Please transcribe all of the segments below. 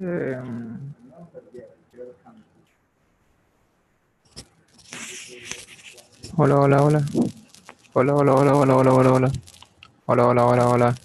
Eh, hola, hola, hola. Hola, hola, hola, hola, hola, hola, hola. Hola, hola, hola, hola.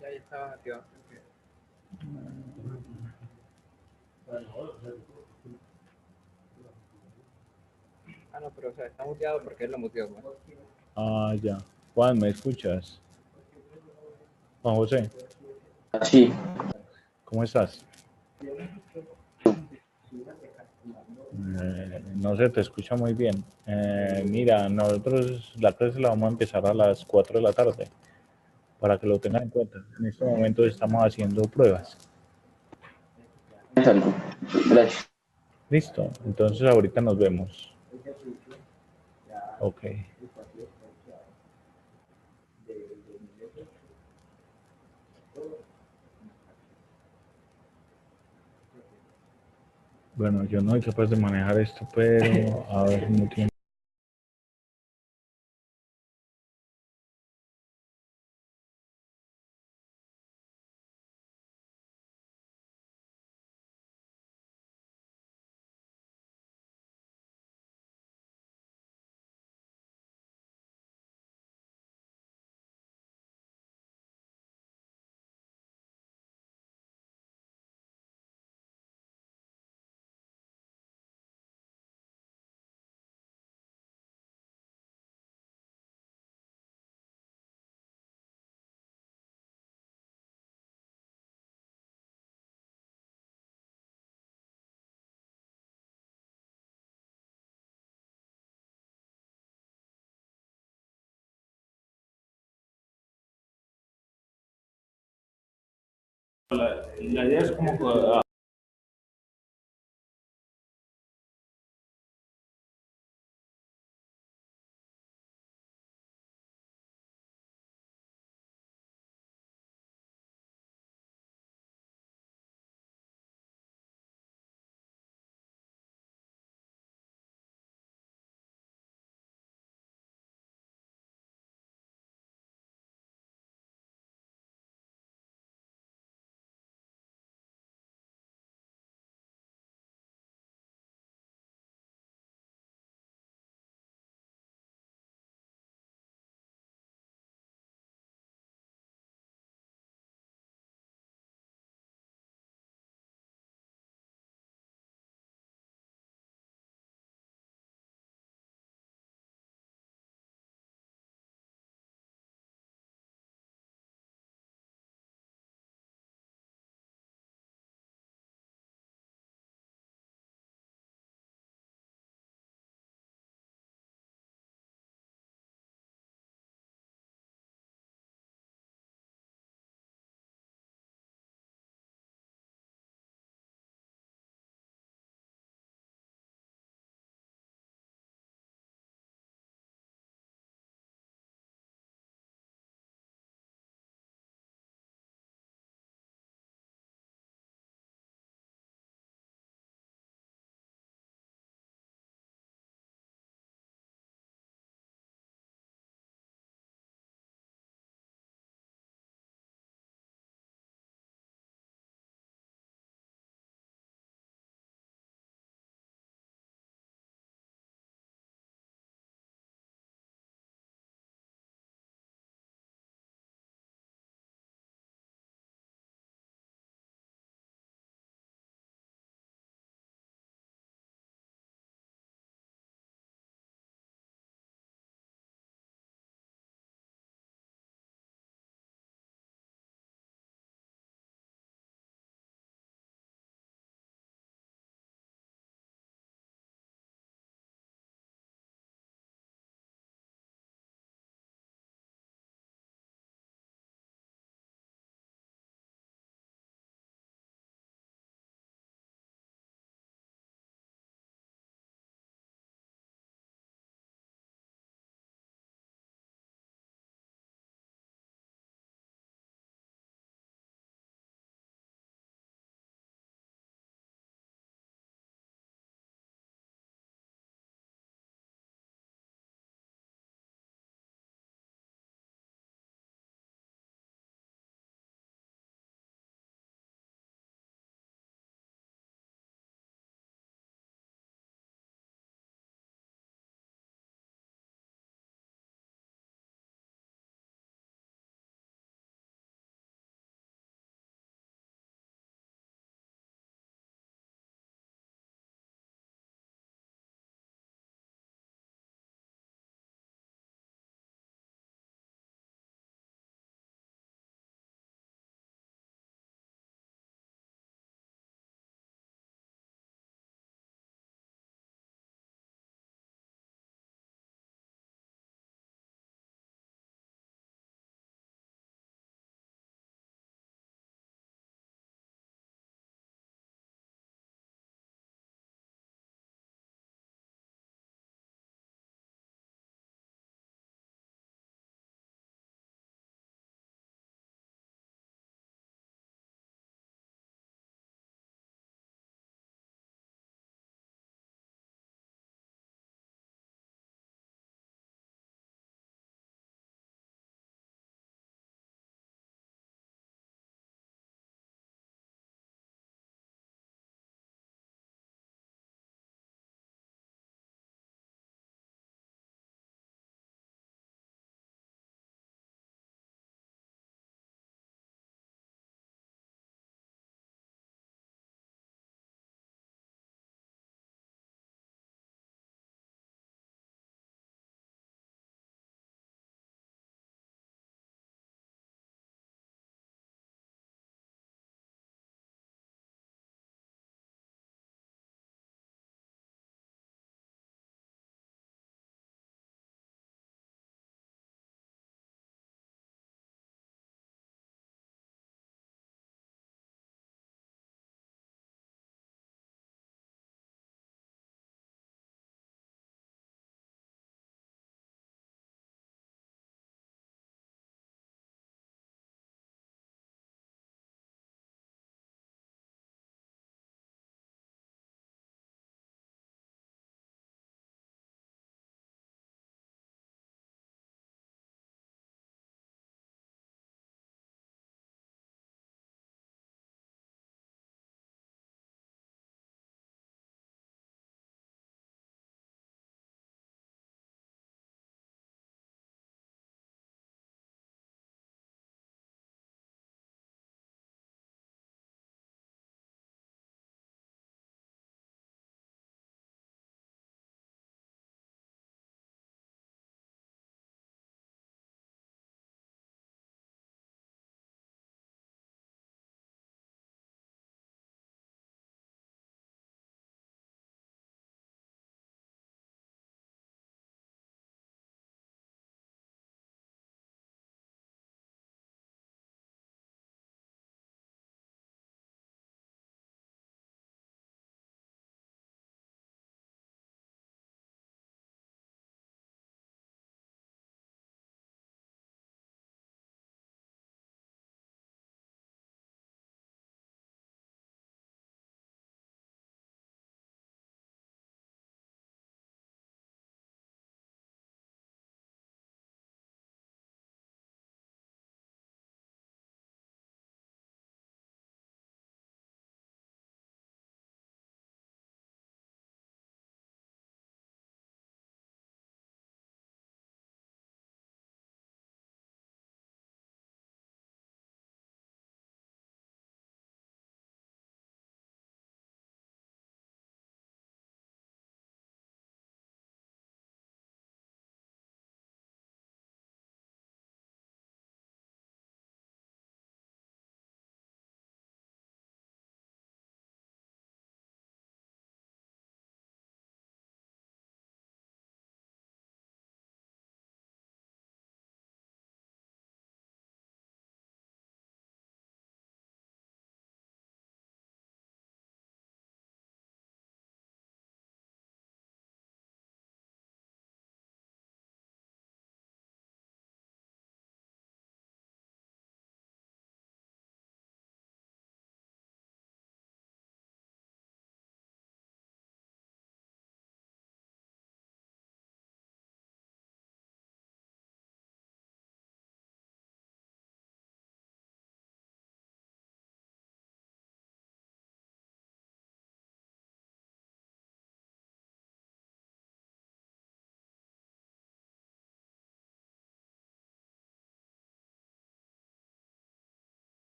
Ya estaba activado. Ah, no, pero o sea, está muteado porque él lo muteó, pues. Ah, ya. Juan, ¿me escuchas? Juan José, Sí, ¿cómo estás? No se te escucha muy bien. Mira, nosotros la clase la vamos a empezar a las 4 de la tarde, para que lo tengan en cuenta. En este momento estamos haciendo pruebas. salud. Gracias. Listo, entonces ahorita nos vemos. Ok. Bueno, yo no soy capaz de manejar esto, pero a ver, no tiene. La idea es como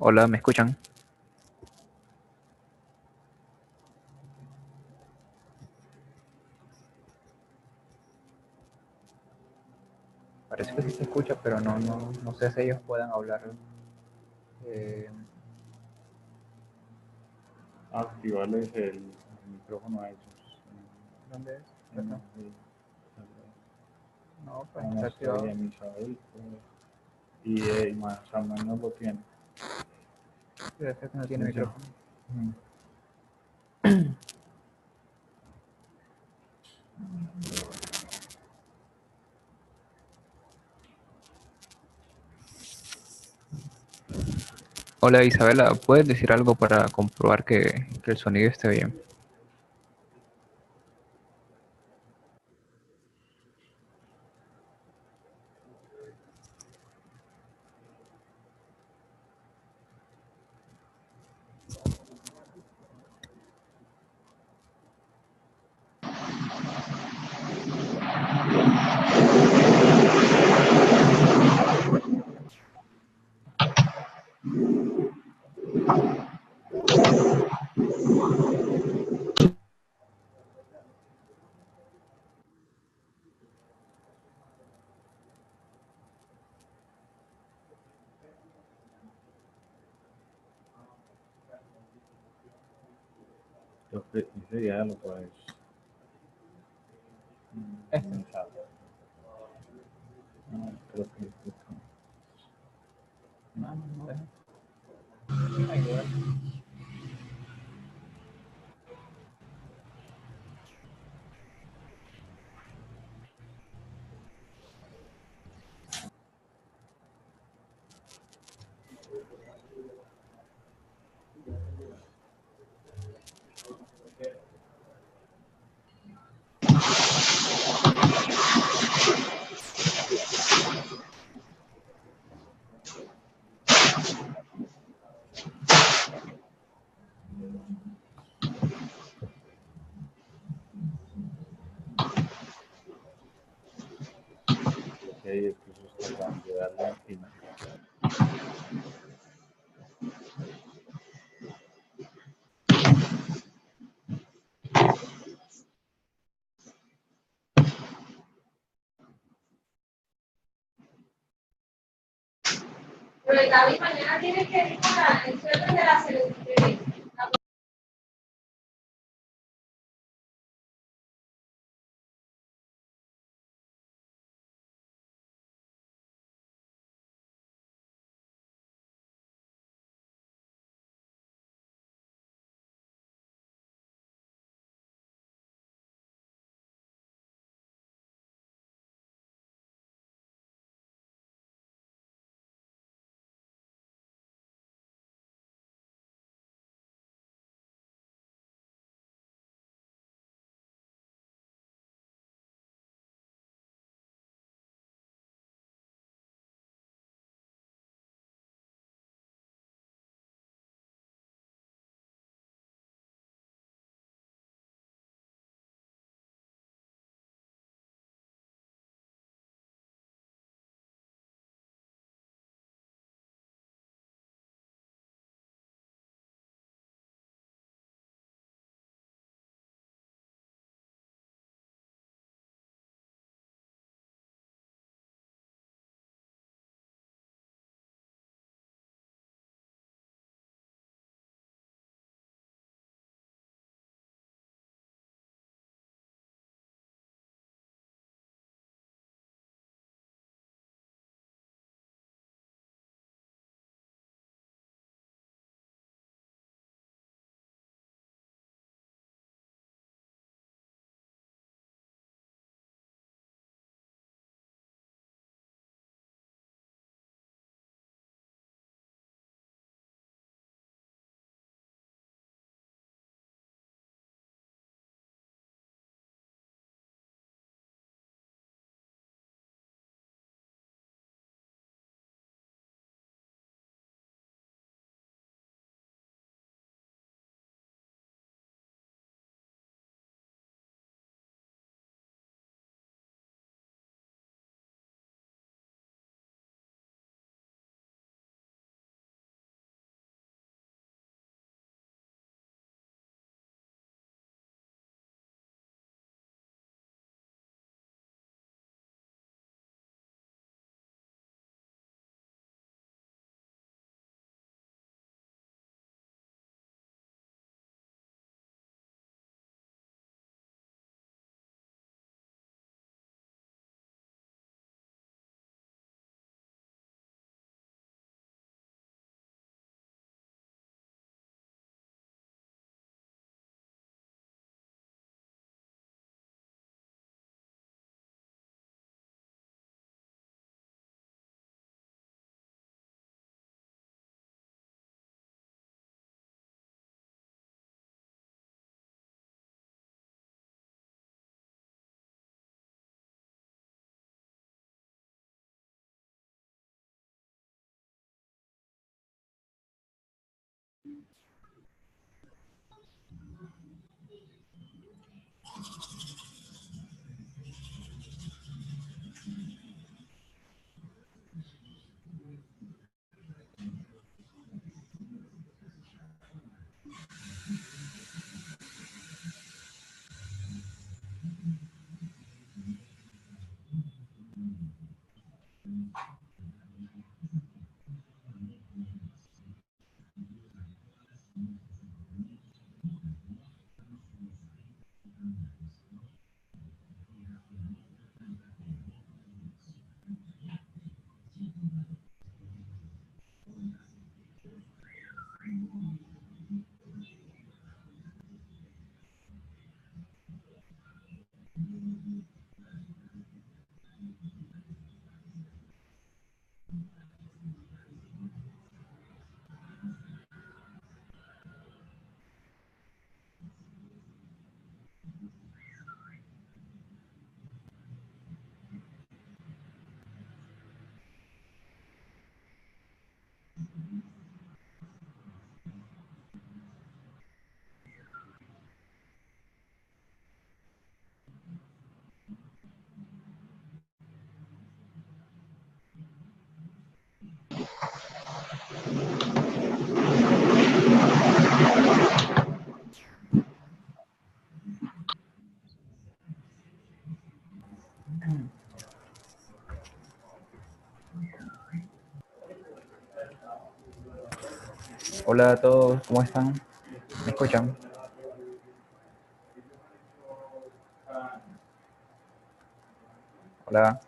Hola, ¿me escuchan? Parece que sí se escucha, pero no sé si ellos puedan hablar. Eh, Activarles el micrófono a ellos. ¿Dónde es? En Acá. No, pues no está estoy activado. en Isabel, y más Samuel no lo tiene. Debe ser que no tiene Sí, sí. micrófono. Hola Isabela, ¿puedes decir algo para comprobar que el sonido esté bien? Creo que ese ya lo puedes. Comenzar. Creo que No deja. Ay, igual. ahí incluso está grande, darle al final. Pero David, mañana tienes que ir para el sueldo de la selección. Hola a todos, ¿cómo están? ¿Me escuchan? Hola.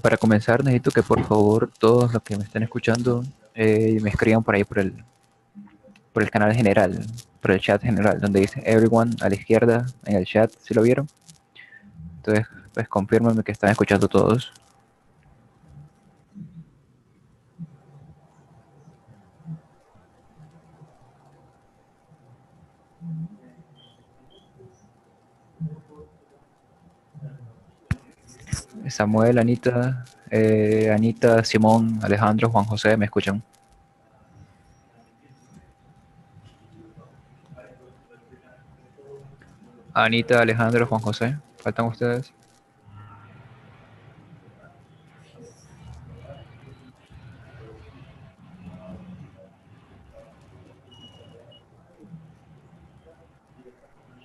Para comenzar, necesito que por favor todos los que me estén escuchando me escriban por ahí por el canal general, por el chat general, donde dice everyone a la izquierda en el chat, ¿si lo vieron? Entonces, pues confírmenme que están escuchando todos. Samuel, Anita, Anita, Simón, Alejandro, Juan José, ¿me escuchan? Anita, Alejandro, Juan José, ¿faltan ustedes?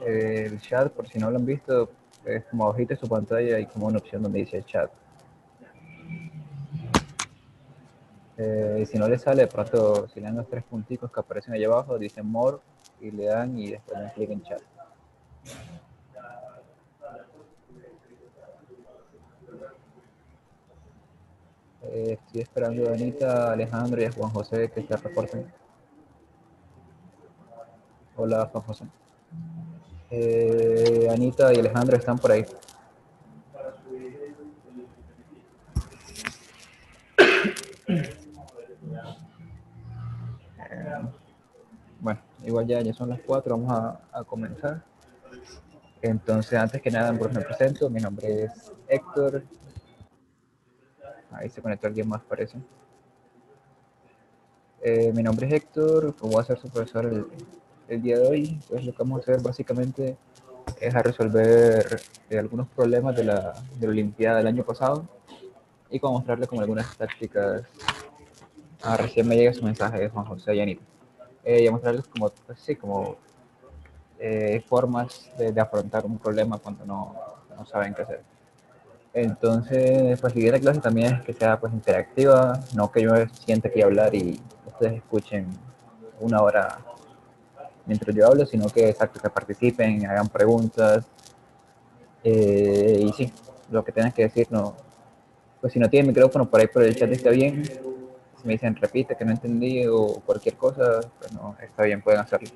El chat, por si no lo han visto, es como abajito de su pantalla hay como una opción donde dice chat. Y si no le sale, de pronto, si le dan los tres punticos que aparecen ahí abajo, dice more, y le dan y después dan clic en chat. Estoy esperando a Anita, Alejandro y a Juan José que se reporten. Hola, Juan José. Anita y Alejandro están por ahí. Bueno, igual ya son las 4, vamos a comenzar. Entonces, antes que nada, pues me presento. Mi nombre es Héctor. Ahí se conectó alguien más, parece. Mi nombre es Héctor, voy a ser su profesor el día de hoy. Pues lo que vamos a hacer básicamente es a resolver algunos problemas de la Olimpiada del año pasado y con mostrarle como algunas tácticas. Recién me llega su mensaje de Juan José y Anita. Y a mostrarles como, pues, sí, como formas de afrontar un problema cuando no saben qué hacer. Entonces, pues la idea de la clase también es que sea pues interactiva, no que yo me sienta aquí a hablar y ustedes escuchen una hora mientras yo hablo, sino que exacto, que participen, hagan preguntas, y sí, lo que tengan que decir, no, pues si no tienen micrófono por ahí por el chat está bien, si me dicen repite que no entendí o cualquier cosa, pues no, está bien, pueden hacerlo.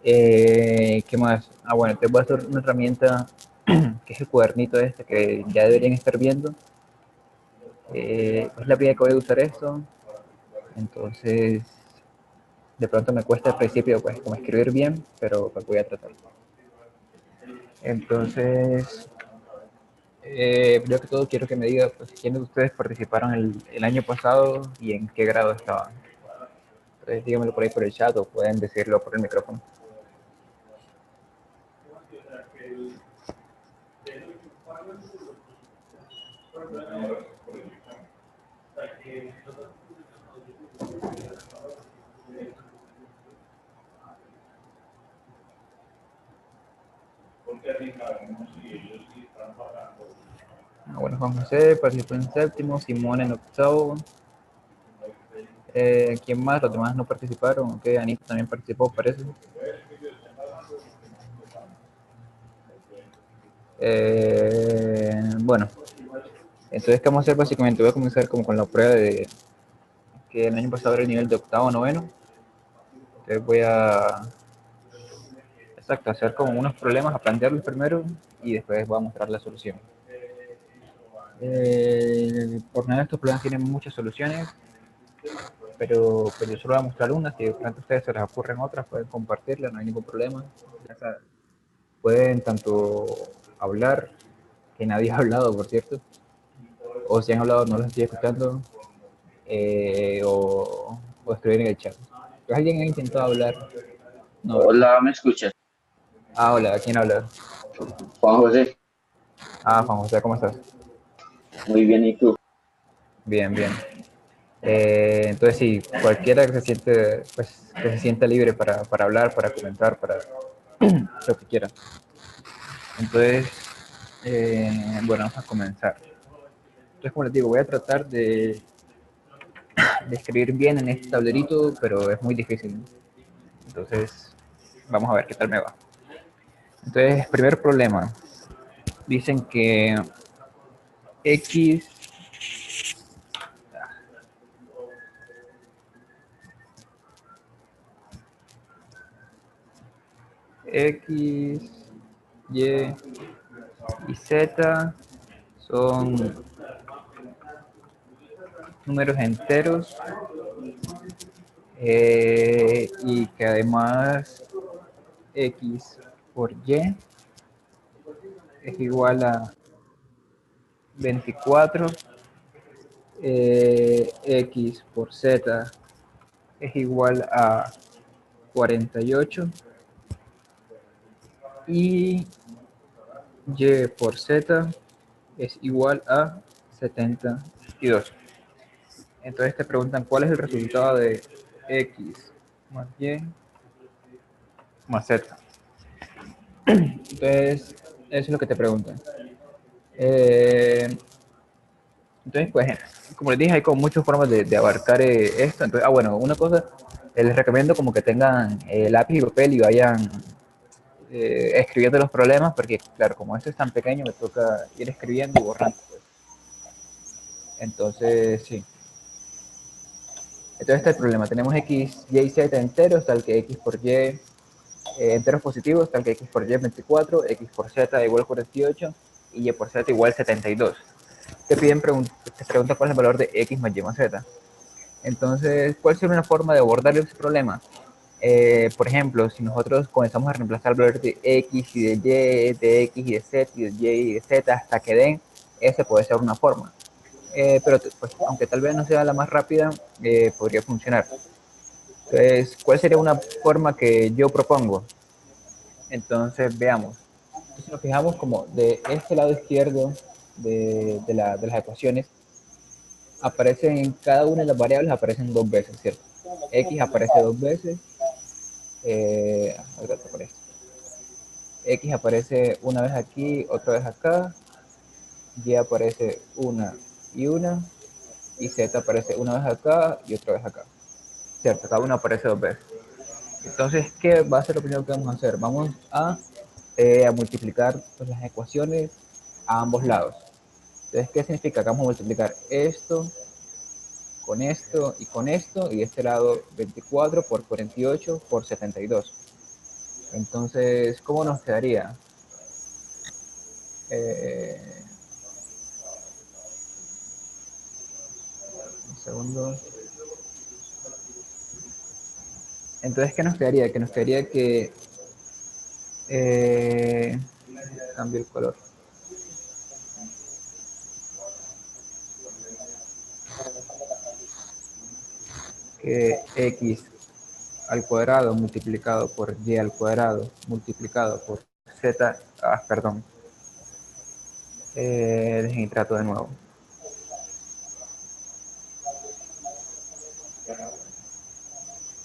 ¿Qué más? Ah, bueno, te voy a hacer una herramienta que es el cuadernito este que ya deberían estar viendo. Es la primera que voy a usar esto, entonces de pronto me cuesta al principio pues como escribir bien, pero pues voy a tratar. Entonces, primero que todo quiero que me diga pues, quiénes de ustedes participaron el año pasado y en qué grado estaban. Entonces díganmelo por ahí por el chat o pueden decirlo por el micrófono. Ah, bueno, Juan José participó en séptimo, Simón en octavo. ¿Quién más? Los demás no participaron. Ok, Anita también participó, parece. Bueno, entonces, ¿qué vamos a hacer? Básicamente voy a comenzar como con la prueba de que el año pasado era el nivel de octavo, noveno. Entonces voy a, exacto, hacer como unos problemas, a plantearlos primero y después voy a mostrar la solución. Por nada, estos problemas tienen muchas soluciones, pero yo solo voy a mostrar unas. Si de pronto a ustedes se les ocurren otras, pueden compartirlas, no hay ningún problema. Ya saben, pueden tanto hablar, que nadie ha hablado, por cierto, o si han hablado no los estoy escuchando, o escribir en el chat. ¿Alguien ha intentado hablar? No, ¿verdad? Hola, ¿me escuchas? Ah, hola, ¿quién habla? Juan José, Ah, Juan José, ¿cómo estás? muy bien, ¿y tú? Bien, bien. Entonces sí, cualquiera que se siente, pues, que se sienta libre para hablar, para comentar, para lo que quiera. Entonces, bueno, vamos a comenzar. Entonces, como les digo, voy a tratar de escribir bien en este tablerito, pero es muy difícil. Entonces, vamos a ver qué tal me va. Entonces, primer problema. Dicen que X, X, Y y Z son números enteros, y que además X por Y es igual a 24, X por Z es igual a 48 y Y por Z es igual a 72. Entonces te preguntan cuál es el resultado de X más Y más Z. Entonces, eso es lo que te preguntan. Entonces, pues, como les dije, hay como muchas formas de abarcar esto. Entonces, bueno, una cosa, les recomiendo como que tengan lápiz y papel y vayan escribiendo los problemas, porque, claro, como esto es tan pequeño, me toca ir escribiendo y borrando. Pues. Entonces, sí. Entonces, este es el problema. Tenemos X, Y y Z enteros, tal que X por Y, enteros positivos, tal que X por Y es 24, X por Z igual 48 y Y por Z igual 72. Te pregunta cuál es el valor de X más Y más Z. Entonces, ¿cuál sería una forma de abordar ese problema? Por ejemplo, si nosotros comenzamos a reemplazar valores de X y de Y, de X y de Z y de Y y de Z hasta que den, ese puede ser una forma. Pero pues, aunque tal vez no sea la más rápida, podría funcionar. Entonces, ¿cuál sería una forma que yo propongo? Entonces, veamos. Si nos fijamos como de este lado izquierdo de las ecuaciones, aparecen en cada una de las variables, aparecen dos veces, ¿cierto? X aparece dos veces, X aparece una vez aquí, otra vez acá, Y aparece una, y Z aparece una vez acá y otra vez acá. ¿Cierto? Cada una aparece dos veces. Entonces, ¿qué va a ser lo primero que vamos a hacer? Vamos a multiplicar pues, las ecuaciones a ambos lados. Entonces, ¿qué significa? Que vamos a multiplicar esto con esto, y de este lado 24 por 48 por 72. Entonces, ¿cómo nos quedaría? Un segundo. Entonces, ¿qué nos quedaría? Que nos quedaría que... cambio el color. Que x al cuadrado multiplicado por y al cuadrado multiplicado por z, perdón, dejen trato de nuevo.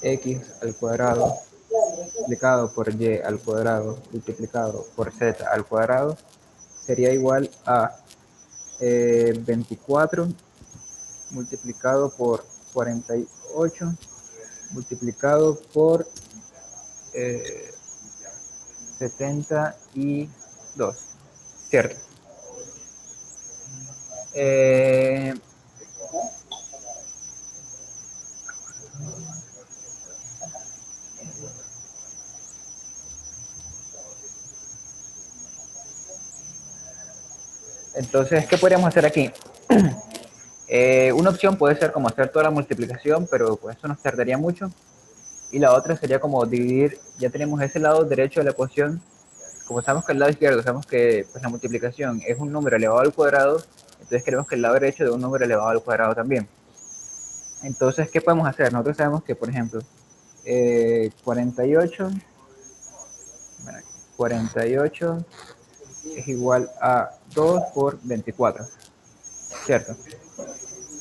X al cuadrado multiplicado por y al cuadrado multiplicado por z al cuadrado sería igual a 24 multiplicado por 48 multiplicado por 72, ¿cierto? Eh, entonces, ¿qué podríamos hacer aquí? Una opción puede ser como hacer toda la multiplicación, pero pues eso nos tardaría mucho. Y la otra sería como dividir, ya tenemos ese lado derecho de la ecuación. Como sabemos que el lado izquierdo, sabemos que pues, la multiplicación es un número elevado al cuadrado, entonces queremos que el lado derecho de un número elevado al cuadrado también. Entonces, ¿qué podemos hacer? Nosotros sabemos que, por ejemplo, 48, bueno, 48 es igual a 2 por 24, ¿cierto?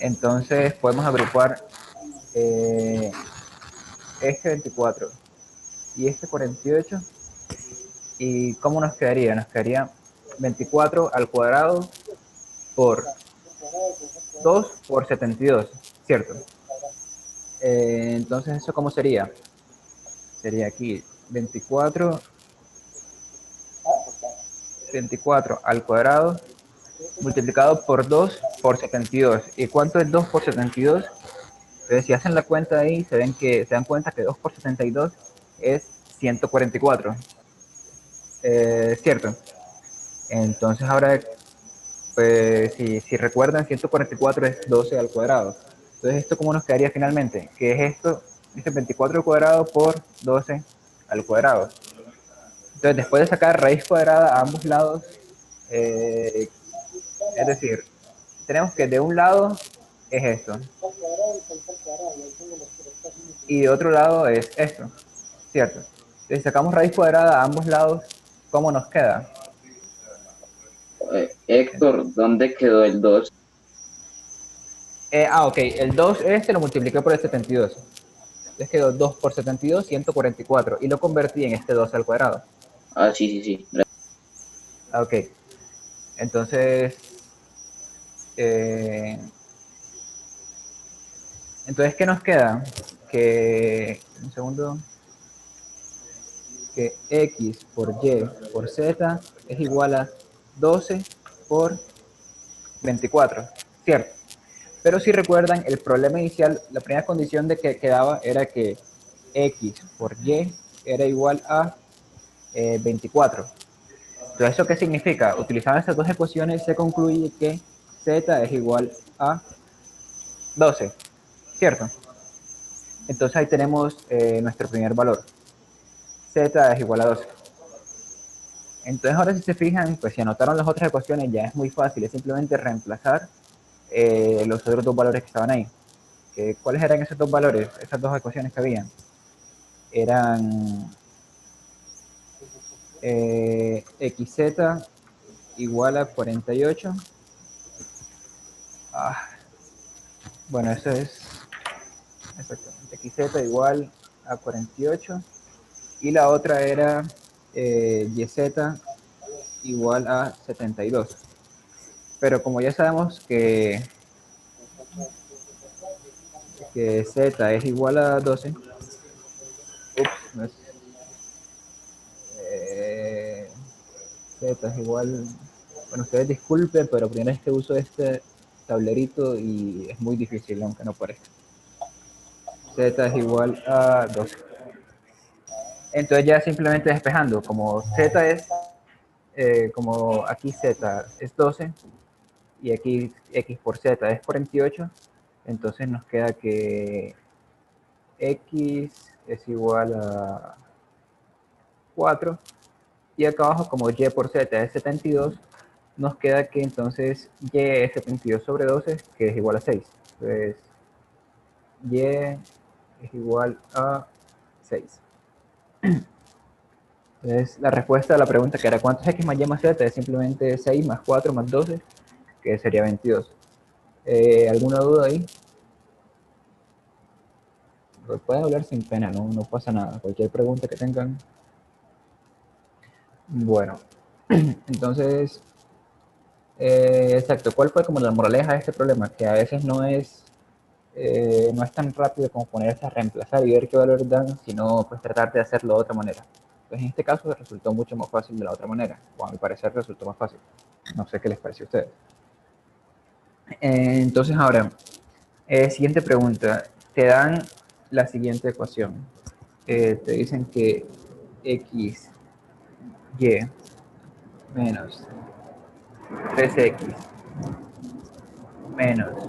Entonces podemos agrupar este 24 y este 48. ¿Y cómo nos quedaría? Nos quedaría 24 al cuadrado por 2 por 72, ¿cierto? Entonces, ¿eso cómo sería? Sería aquí 24 al cuadrado multiplicado por 2 por 72. ¿Y cuánto es 2 por 72? Entonces, si hacen la cuenta ahí, se dan cuenta que 2 por 72 es 144, ¿cierto? Entonces, ahora, pues, si recuerdan, 144 es 12 al cuadrado. Entonces, ¿esto cómo nos quedaría finalmente? Que es esto, este 24 al cuadrado por 12 al cuadrado. Entonces, después de sacar raíz cuadrada a ambos lados, eh, es decir, tenemos que de un lado es esto, y de otro lado es esto, ¿cierto? Si sacamos raíz cuadrada a ambos lados, ¿cómo nos queda? Héctor, ¿dónde quedó el 2? Ok, el 2 este lo multipliqué por el 72. Entonces quedó 2 por 72, 144. Y lo convertí en este 2 al cuadrado. Ah, sí, sí, sí. Ok, entonces... eh, entonces, ¿qué nos queda? Que... Un segundo. Que x por y por z es igual a 12 por 24, ¿cierto? Pero si recuerdan, el problema inicial, la primera condición de que quedaba era que x por y era igual a 24. Entonces, ¿eso qué significa? Utilizando estas dos ecuaciones se concluye que z es igual a 12, ¿cierto? Entonces ahí tenemos nuestro primer valor. Z es igual a 12. Entonces ahora si se fijan, pues si anotaron las otras ecuaciones ya es muy fácil, es simplemente reemplazar los otros dos valores que estaban ahí. ¿Cuáles eran esos dos valores? Esas dos ecuaciones que habían. Eran xz igual a 48. Ah, bueno, eso es exactamente xz igual a 48. Y la otra era yz igual a 72. Pero como ya sabemos que z es igual a 12, no es, z es igual, bueno, ustedes disculpen, pero primera vez que uso este tablerito y es muy difícil, aunque no parezca. Z es igual a 12. Entonces ya simplemente despejando, como z es, como aquí z es 12 y aquí x por z es 48, entonces nos queda que x es igual a 4 y acá abajo como y por z es 72, nos queda que entonces y es 72 sobre 12, que es igual a 6. Entonces y es igual a 6. Entonces la respuesta a la pregunta que era ¿cuánto es x más y más z? Es simplemente 6 más 4 más 12, que sería 22. ¿Alguna duda ahí? Pueden hablar sin pena, no pasa nada. Cualquier pregunta que tengan. Bueno, entonces, exacto. ¿Cuál fue como la moraleja de este problema? Que a veces no es tan rápido como ponerse a reemplazar y ver qué valor dan, sino pues tratar de hacerlo de otra manera. Pues en este caso resultó mucho más fácil de la otra manera, o a mi parecer resultó más fácil. No sé qué les pareció a ustedes. Entonces ahora, siguiente pregunta. Te dan la siguiente ecuación. Te dicen que x, y menos 3x menos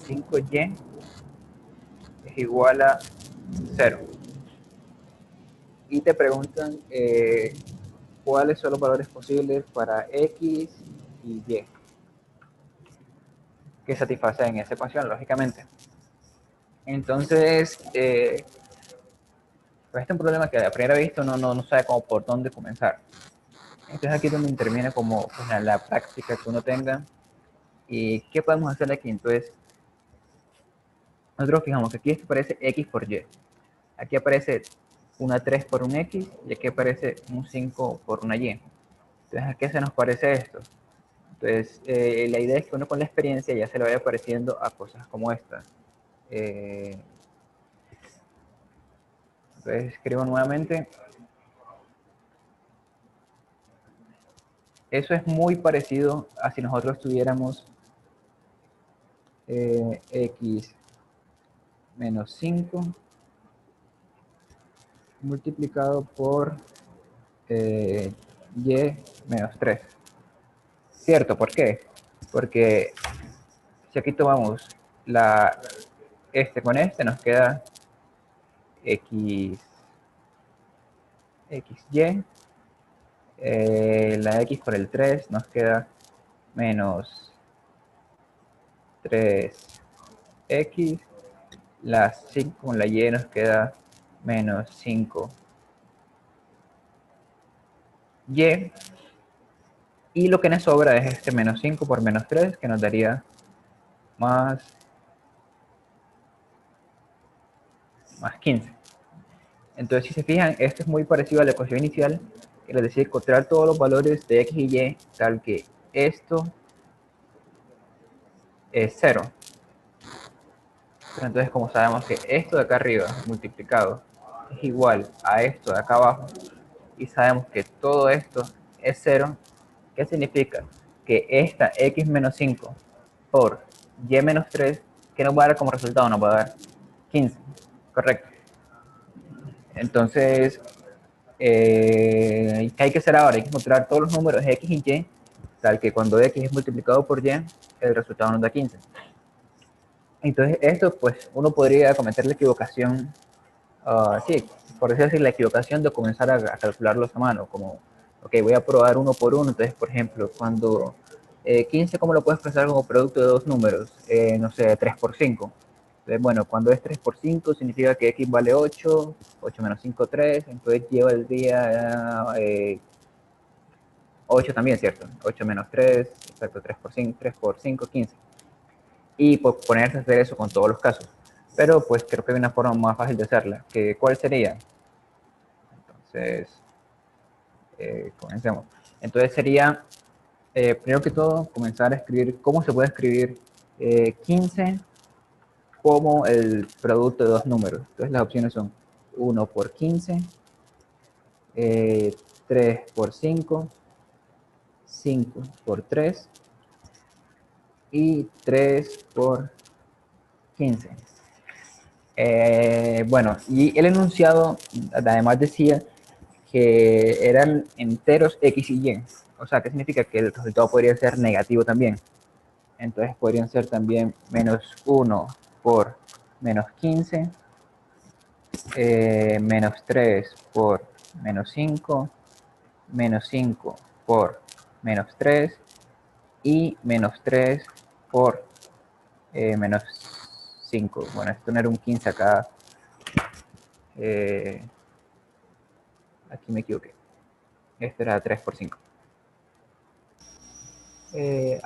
5y es igual a 0. Y te preguntan cuáles son los valores posibles para x y y que satisfacen esa ecuación, lógicamente. Entonces, pues este es un problema que a primera vista uno no sabe cómo por dónde comenzar. Entonces aquí es donde interviene como pues, la práctica que uno tenga. ¿Y qué podemos hacer aquí? Entonces, nosotros fijamos que aquí aparece x por y. Aquí aparece una 3 por un x y aquí aparece un 5 por una y. Entonces, ¿a qué se nos parece esto? Entonces, la idea es que uno con la experiencia ya se le vaya pareciendo a cosas como esta. Entonces, escribo nuevamente. Eso es muy parecido a si nosotros tuviéramos x menos 5 multiplicado por y menos 3. ¿Cierto? ¿Por qué? Porque si aquí tomamos este con este, nos queda xy. La x por el 3 nos queda menos 3x. La 5 con la y nos queda menos 5y. Y lo que nos sobra es este menos 5 por menos 3, que nos daría más 15. Entonces, si se fijan, esto es muy parecido a la ecuación inicial, es decir, encontrar todos los valores de x y y, tal que esto es 0. Pero entonces, como sabemos que esto de acá arriba multiplicado es igual a esto de acá abajo, y sabemos que todo esto es 0, ¿qué significa? Que esta x menos 5 por y menos 3, ¿qué nos va a dar como resultado? Nos va a dar 15, correcto. Entonces, ¿qué hay que hacer ahora? Hay que encontrar todos los números x y y, tal que cuando x es multiplicado por y, el resultado nos da 15. Entonces, esto, pues, uno podría cometer la equivocación, sí, por decir la equivocación de comenzar a calcularlos a mano, como, ok, voy a probar uno por uno. Entonces, por ejemplo, cuando 15, ¿cómo lo puedes expresar como producto de dos números? No sé, 3 por 5. Entonces, bueno, cuando es 3 por 5 significa que x vale 8, 8 menos 5, 3, entonces lleva el día 8 también, ¿cierto? 8 menos 3, exacto, 3 por 5, 15. Y por ponerse a hacer eso con todos los casos. Pero pues creo que hay una forma más fácil de hacerla. ¿Cuál sería? Entonces, comencemos. Entonces sería Primero que todo, comenzar a escribir cómo se puede escribir 15 como el producto de dos números. Entonces las opciones son 1 por 15, 3 por 5, 5 por 3 y 3 por 15. Bueno, y el enunciado además decía que eran enteros X y Y. O sea, ¿qué significa? Que el resultado podría ser negativo también. Entonces podrían ser también menos 1 por menos 15, menos 3 por menos 5, menos 5 por menos 3 y menos 3 por menos 5. Bueno, esto no era un 15 acá. Eh, aquí me equivoqué. Este era 3 por 5.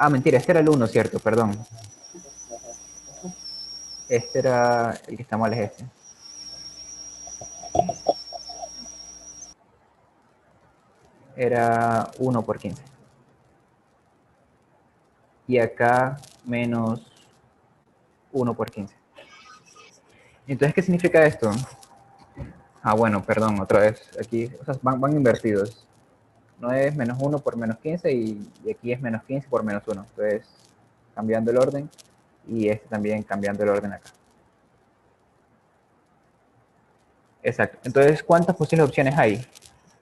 Mentira, este era el 1, ¿cierto? Perdón. Este era el que está mal, es este. Era 1 por 15. Y acá menos 1 por 15. Entonces, ¿qué significa esto? Bueno, perdón, otra vez. Aquí, o sea, van invertidos. No es menos 1 por menos 15 y aquí es menos 15 por menos 1. Entonces, cambiando el orden y este también cambiando el orden acá. Exacto. Entonces, ¿cuántas posibles opciones hay?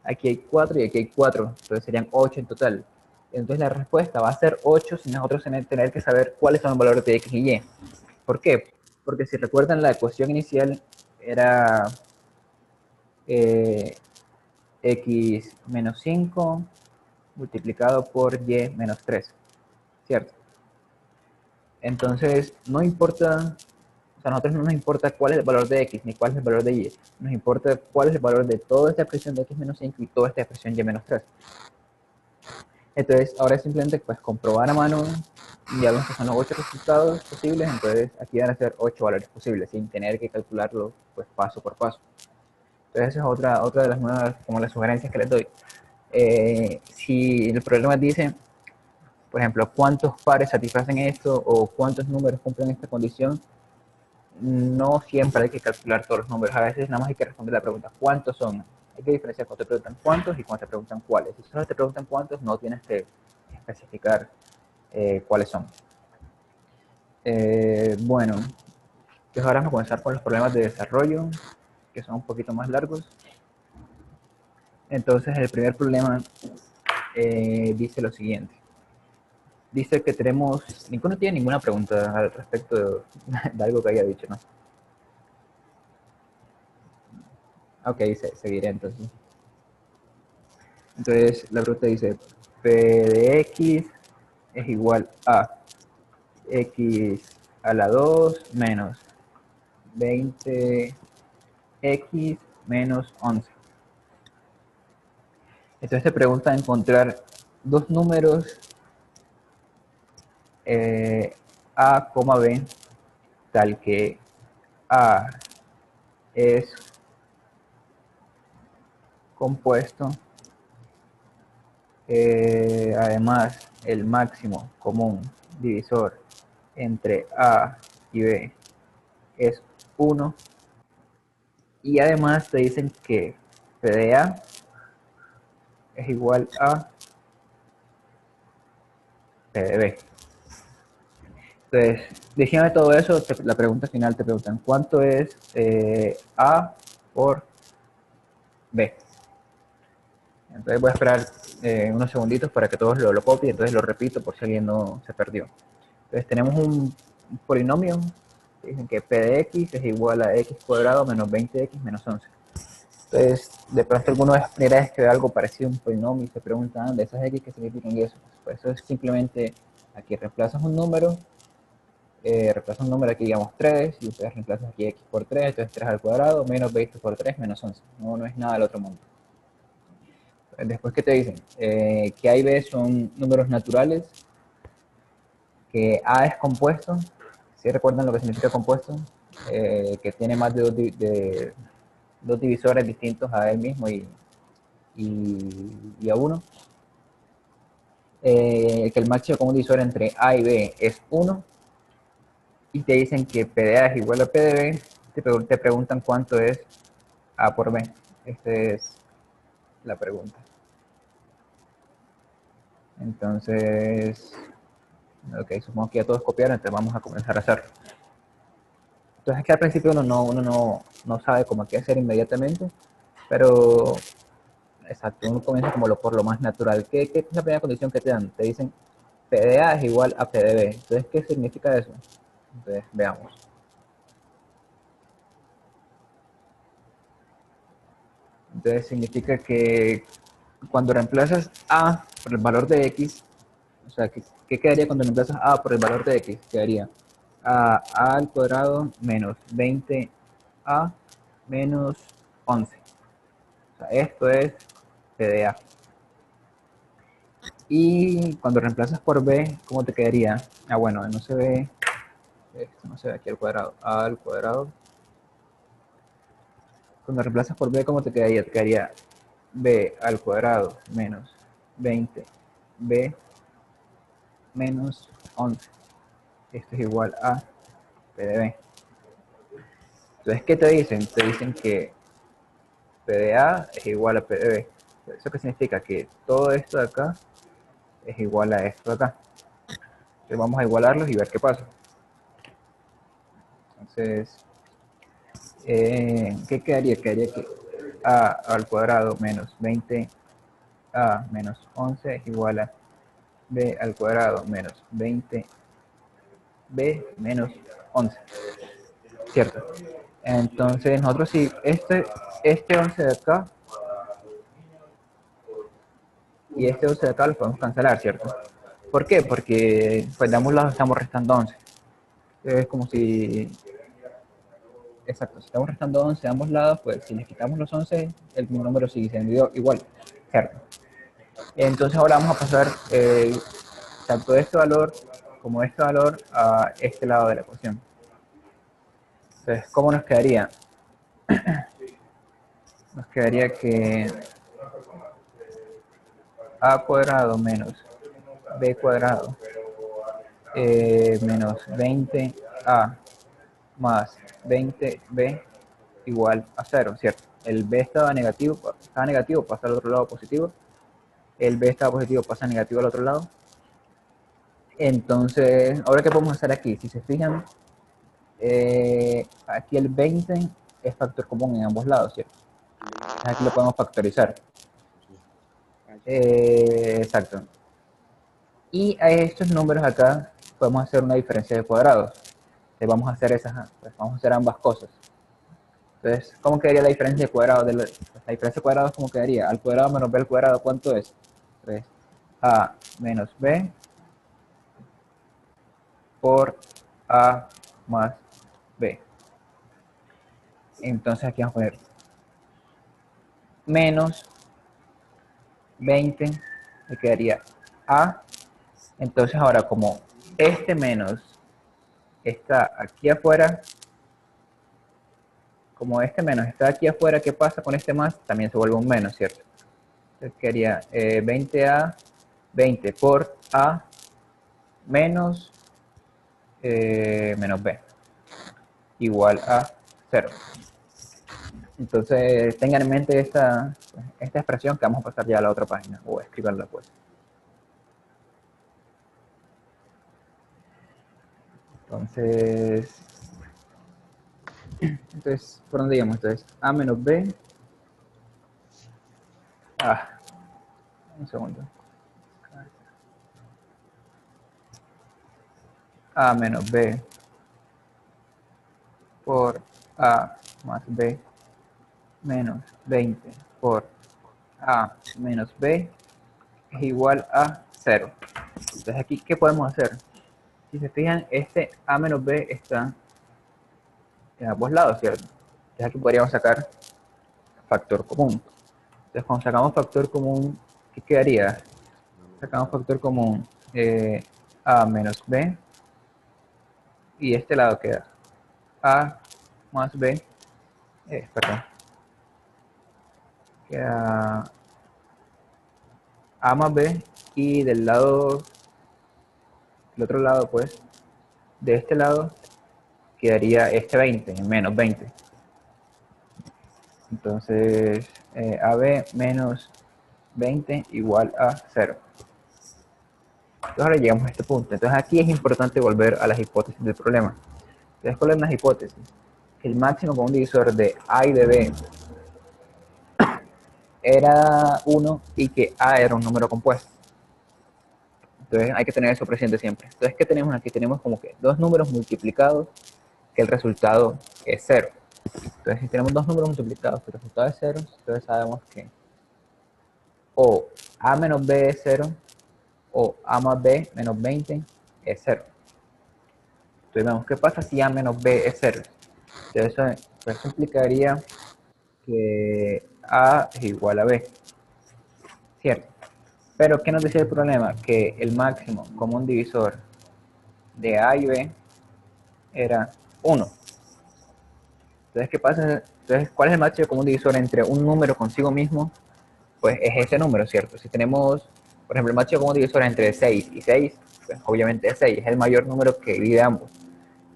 Aquí hay 4 y aquí hay 4. Entonces serían 8 en total. Entonces la respuesta va a ser 8 sin nosotros tener que saber cuáles son los valores de x y y. ¿Por qué? Porque si recuerdan, la ecuación inicial era x menos 5 multiplicado por y menos 3, ¿cierto? Entonces, no importa, o sea, a nosotros no nos importa cuál es el valor de x ni cuál es el valor de y, nos importa cuál es el valor de toda esta expresión de x menos 5 y toda esta expresión y menos 3. Entonces, ahora es simplemente pues comprobar a mano y ya vemos que son los 8 resultados posibles, entonces aquí van a ser 8 valores posibles sin tener que calcularlo pues paso por paso. Entonces esa es otra de las nuevas, como las sugerencias que les doy. Si el problema dice, por ejemplo, cuántos pares satisfacen esto o cuántos números cumplen esta condición, no siempre hay que calcular todos los números. A veces nada más hay que responder la pregunta, ¿cuántos son? Hay que diferenciar cuando te preguntan cuántos y cuando te preguntan cuáles. Si solo te preguntan cuántos, no tienes que especificar cuáles son. Bueno, pues ahora vamos a comenzar con los problemas de desarrollo, que son un poquito más largos. Entonces, el primer problema dice lo siguiente. Dice que tenemos, ninguno tiene ninguna pregunta al respecto de algo que haya dicho, ¿no? Ok, seguiré entonces. Entonces, la pregunta dice, P de X es igual a X a la 2 menos 20X menos 11. Entonces te pregunta encontrar dos números A, B, tal que A es compuesto, además el máximo común divisor entre A y B es 1, y además te dicen que P de A es igual a P de B. Entonces, diciendo todo eso, la pregunta final te preguntan ¿cuánto es A por B? Entonces voy a esperar unos segunditos para que todos lo copien, entonces lo repito por si alguien no se perdió. Entonces tenemos un polinomio, que dicen que P de X es igual a X cuadrado menos 20X menos 11. Entonces, de pronto alguna vez primera vez que ve algo parecido a un polinomio y se preguntan de esas X qué significan y eso. Pues eso es simplemente, aquí reemplazas un número, aquí digamos 3, y ustedes reemplazan aquí X por 3, entonces 3 al cuadrado, menos 20 por 3, menos 11. No es nada del otro mundo. Después, ¿qué te dicen? Que A y B son números naturales, que A es compuesto, ¿sí recuerdan lo que significa compuesto? Que tiene más de dos divisores distintos a él mismo y a uno. que el máximo común divisor entre A y B es 1, y te dicen que PDA es igual a PDB, te preguntan cuánto es A por B. Esta es la pregunta. Entonces, ok, supongo que ya todos copiaron, entonces vamos a comenzar a hacerlo. Entonces aquí al principio uno no sabe cómo qué hacer inmediatamente, pero exacto, uno comienza como por lo más natural. ¿Qué es la primera condición que te dan? Te dicen PDA es igual a PDB. Entonces, ¿qué significa eso? Entonces, veamos. Entonces significa que cuando reemplazas A por el valor de X, o sea, ¿qué quedaría cuando reemplazas A por el valor de X? Quedaría A al cuadrado menos 20A menos 11. O sea, esto es PDA. Y cuando reemplazas por B, ¿cómo te quedaría? Ah, bueno, no se ve, esto no se ve aquí al cuadrado. A al cuadrado. Cuando reemplazas por B, ¿cómo te quedaría? Te quedaría B al cuadrado menos 20B menos 11. Esto es igual a PDB. Entonces, ¿qué te dicen? Te dicen que PDA es igual a PDB. ¿Eso qué significa? Que todo esto de acá es igual a esto de acá. Entonces vamos a igualarlos y ver qué pasa. Entonces, ¿qué quedaría? Quedaría que A al cuadrado menos 20A menos 11 es igual a B al cuadrado menos 20B menos 11. ¿Cierto? Entonces nosotros si este 11 de acá y este 11 de acá los podemos cancelar, ¿cierto? ¿Por qué? Porque pues de ambos lados estamos restando 11. Es como si, exacto, si estamos restando 11 de ambos lados, pues si les quitamos los 11, el número sigue siendo igual, ¿cierto? Entonces ahora vamos a pasar tanto este valor como este valor a este lado de la ecuación. Entonces, ¿cómo nos quedaría? Nos quedaría que A cuadrado menos B cuadrado menos 20A más 20B igual a 0, ¿cierto? El B estaba negativo, pasa al otro lado positivo. El B estaba positivo, pasa negativo al otro lado. Entonces, ahora qué podemos hacer aquí, si se fijan, aquí el 20 es factor común en ambos lados, ¿cierto? Aquí lo podemos factorizar. Exacto. Y a estos números acá podemos hacer una diferencia de cuadrados. Vamos a hacer vamos a hacer ambas cosas. Entonces, ¿cómo quedaría la diferencia de cuadrados? La diferencia de cuadrados, ¿cómo quedaría? Al cuadrado menos b al cuadrado, ¿cuánto es? Entonces, a menos b por a más b. Entonces aquí vamos a poner menos 20, me quedaría a. Entonces ahora como este menos está aquí afuera, como este menos está aquí afuera, ¿qué pasa con este más? También se vuelve un menos, ¿cierto? Entonces quedaría 20a, 20 por a menos menos b igual a 0. Entonces tengan en mente esta expresión que vamos a pasar ya a la otra página, o escribanla pues. Entonces, ¿por dónde íbamos? Entonces, a menos b, un segundo, a menos b por a más b menos 20 por a menos b es igual a 0. Entonces aquí, ¿qué podemos hacer? Si se fijan, este a menos b está en ambos lados, ¿cierto? Entonces aquí podríamos sacar factor común. Entonces cuando sacamos factor común, ¿qué quedaría? Sacamos factor común a menos b y este lado queda a más b, perdón, queda a más b y del otro lado, pues, de este lado quedaría este 20, menos 20. Entonces, AB menos 20 igual a 0. Entonces ahora llegamos a este punto. Entonces aquí es importante volver a las hipótesis del problema. Entonces, ¿cuál es la hipótesis? Que el máximo común divisor de A y de B era 1 y que A era un número compuesto. Entonces hay que tener eso presente siempre. Entonces, ¿qué tenemos aquí? Tenemos como que dos números multiplicados que el resultado es 0. Entonces, si tenemos dos números multiplicados que el resultado es 0, entonces sabemos que o A menos B es 0 o A más B menos 20 es 0. Entonces vemos qué pasa si A menos B es 0. Entonces eso implicaría que A es igual a B, ¿cierto? Pero ¿qué nos decía el problema? Que el máximo común divisor de A y B era 1. Entonces, ¿qué pasa? Entonces, ¿cuál es el máximo común divisor entre un número consigo mismo? Pues es ese número, ¿cierto? Si tenemos, por ejemplo, el máximo común divisor entre 6 y 6, pues obviamente es 6, es el mayor número que divide ambos.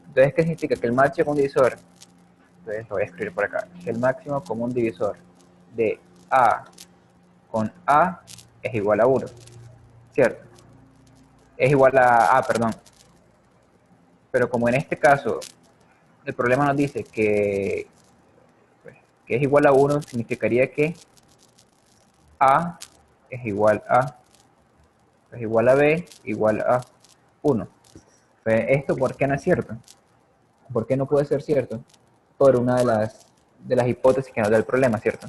Entonces, ¿qué significa? Que el máximo común divisor, entonces lo voy a escribir por acá, que el máximo común divisor de A con A es igual a 1, ¿cierto? Es igual a perdón. Pero como en este caso el problema nos dice pues, que es igual a 1, significaría que A es igual a B igual a 1. Pues, ¿esto por qué no es cierto? ¿Por qué no puede ser cierto? Por una de las hipótesis que nos da el problema, ¿cierto?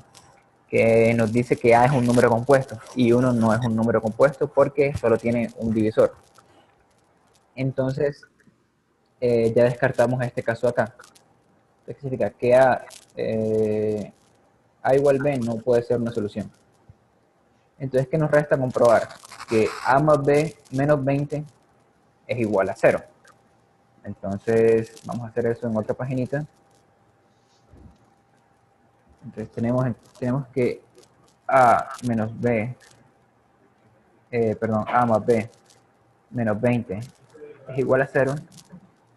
Que nos dice que A es un número compuesto y 1 no es un número compuesto porque solo tiene un divisor. Entonces, ya descartamos este caso acá. ¿Qué significa? Que A igual B no puede ser una solución. Entonces, ¿qué nos resta comprobar? Que A más B menos 20 es igual a 0. Entonces, vamos a hacer eso en otra paginita. Entonces, tenemos que A menos B, A más B menos 20 es igual a 0.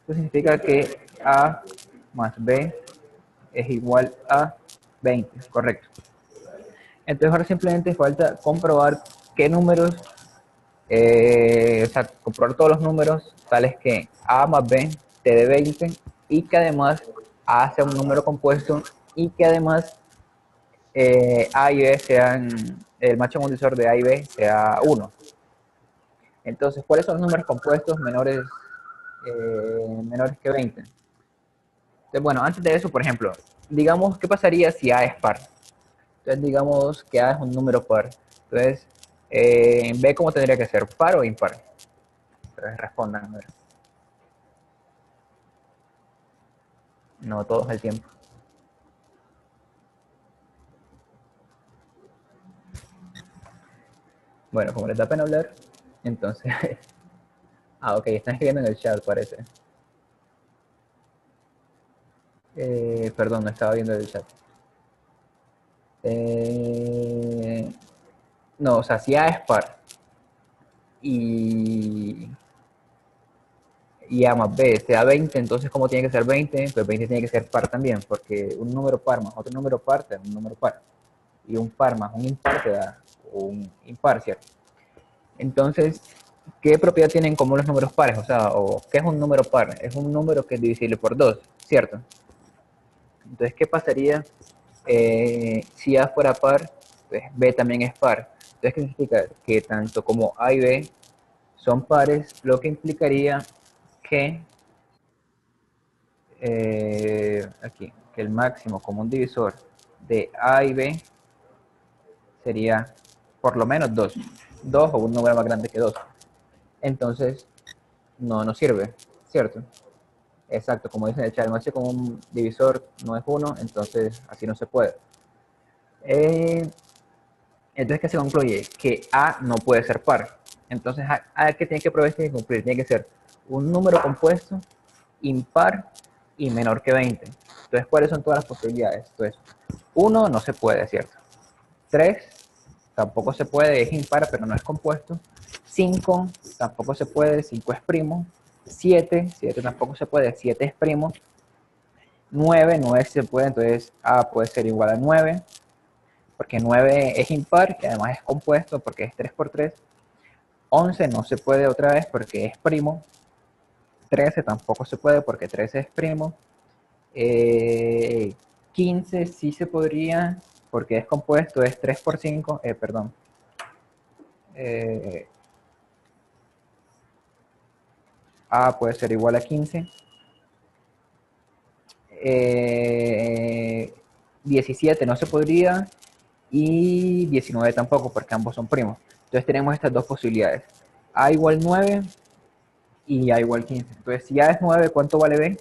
Eso significa que A más B es igual a 20, correcto. Entonces ahora simplemente falta comprobar qué números, o sea, comprobar todos los números tales que A más B te dé 20 y que además A sea un número compuesto y que además A y B sean, el máximo común divisor de A y B sea 1. Entonces, ¿cuáles son los números compuestos menores que 20? Entonces, bueno, antes de eso, por ejemplo, digamos, ¿qué pasaría si A es par? Entonces, digamos que A es un número par. Entonces, B, ¿cómo tendría que ser? ¿Par o impar? Entonces, respondan. A ver. No todos al tiempo. Bueno, como les da pena hablar, entonces... ok, están escribiendo en el chat, parece. Perdón, no estaba viendo el chat. No, o sea, si A es par y A más B sea 20, entonces ¿cómo tiene que ser 20? Pues 20 tiene que ser par también, porque un número par más otro número par te da un número par. Y un par más un impar te da un impar, ¿cierto? Entonces, ¿qué propiedad tienen en común los números pares? O sea, ¿qué es un número par? Es un número que es divisible por 2, ¿cierto? Entonces, ¿qué pasaría si A fuera par? Pues B también es par. Entonces, ¿qué significa? Que tanto como A y B son pares, lo que implicaría que aquí, que el máximo común divisor de A y B sería por lo menos 2. 2 o un número más grande que 2. Entonces, no nos sirve, ¿cierto? Exacto, como dice el chat, el máximo común divisor no es 1, entonces así no se puede. Entonces, ¿qué se concluye? Que A no puede ser par. Entonces, ¿A qué tiene que probar? Tiene que cumplir? Tiene que ser un número compuesto, impar y menor que 20. Entonces, ¿cuáles son todas las posibilidades? Entonces, 1 no se puede, ¿cierto? 3 tampoco se puede, es impar, pero no es compuesto. 5 tampoco se puede, 5 es primo. 7 tampoco se puede, 7 es primo. 9 se puede, entonces A puede ser igual a 9, porque 9 es impar y además es compuesto porque es 3 por 3. 11 no se puede otra vez porque es primo. 13 tampoco se puede porque 13 es primo. 15 sí se podría porque es compuesto, es 3 por 5, perdón. A puede ser igual a 15. 17 no se podría y 19 tampoco porque ambos son primos. Entonces tenemos estas dos posibilidades. A igual 9 y A igual 15. Entonces si A es 9, ¿cuánto vale B?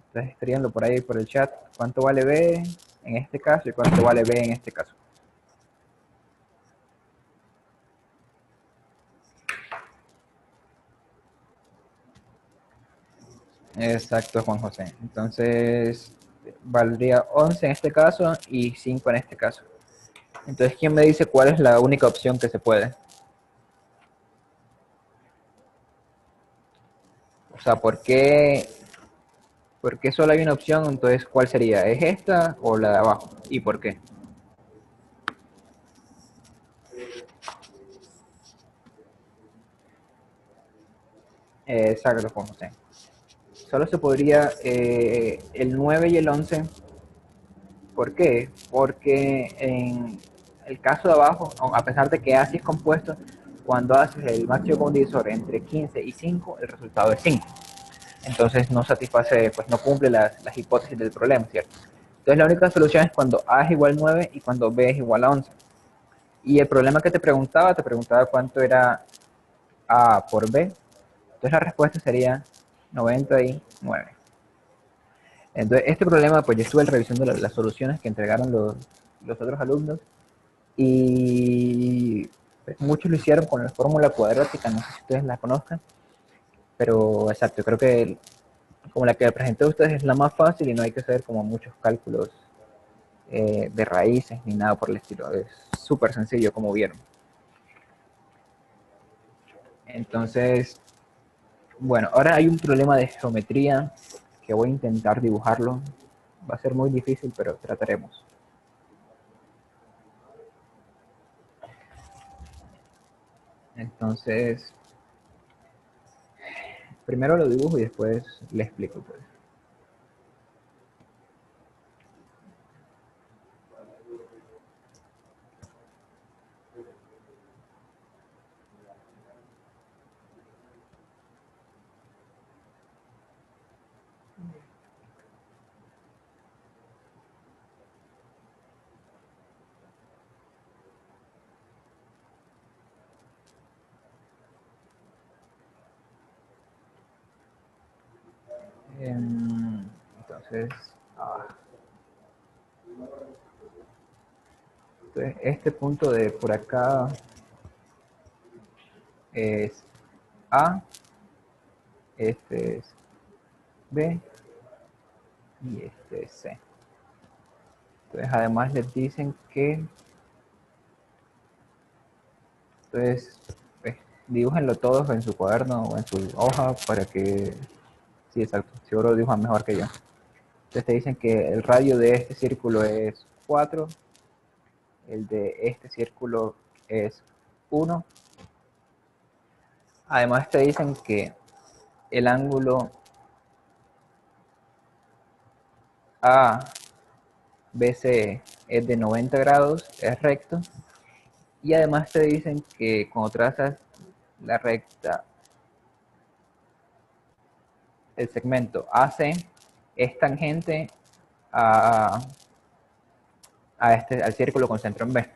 Entonces escríbanlo por ahí por el chat. ¿Cuánto vale B en este caso y cuánto vale B en este caso? Exacto, Juan José. Entonces valdría 11 en este caso y 5 en este caso. Entonces, ¿quién me dice cuál es la única opción que se puede? O sea, por qué solo hay una opción? Entonces, ¿cuál sería? ¿Es esta o la de abajo? ¿Y por qué? Exacto, Juan José. Solo se podría el 9 y el 11. ¿Por qué? Porque en el caso de abajo, a pesar de que A sí es compuesto, cuando haces el máximo común divisor entre 15 y 5, el resultado es 5. Entonces no satisface, pues no cumple las hipótesis del problema, ¿cierto? Entonces la única solución es cuando A es igual a 9 y cuando B es igual a 11. Y el problema que te preguntaba cuánto era A por B. Entonces la respuesta sería 99. Entonces este problema, pues yo estuve revisando las soluciones que entregaron los otros alumnos y pues, muchos lo hicieron con la fórmula cuadrática, no sé si ustedes la conozcan, pero exacto, creo que como la que presenté a ustedes es la más fácil y no hay que hacer como muchos cálculos de raíces ni nada por el estilo, es súper sencillo como vieron. Entonces, bueno, ahora hay un problema de geometría que voy a intentar dibujarlo, va a ser muy difícil pero trataremos. Entonces, primero lo dibujo y después le explico pues. Entonces, entonces, este punto de por acá es A, este es B y este es C. Entonces, además les dicen que, entonces, pues, dibújenlo todos en su cuaderno o en su hoja para que, sí, exacto, seguro lo dibujan mejor que yo. Entonces te dicen que el radio de este círculo es 4, el de este círculo es 1. Además te dicen que el ángulo ABC es de 90 grados, es recto. Y además te dicen que cuando trazas la recta, el segmento AC es tangente al círculo con centro en B.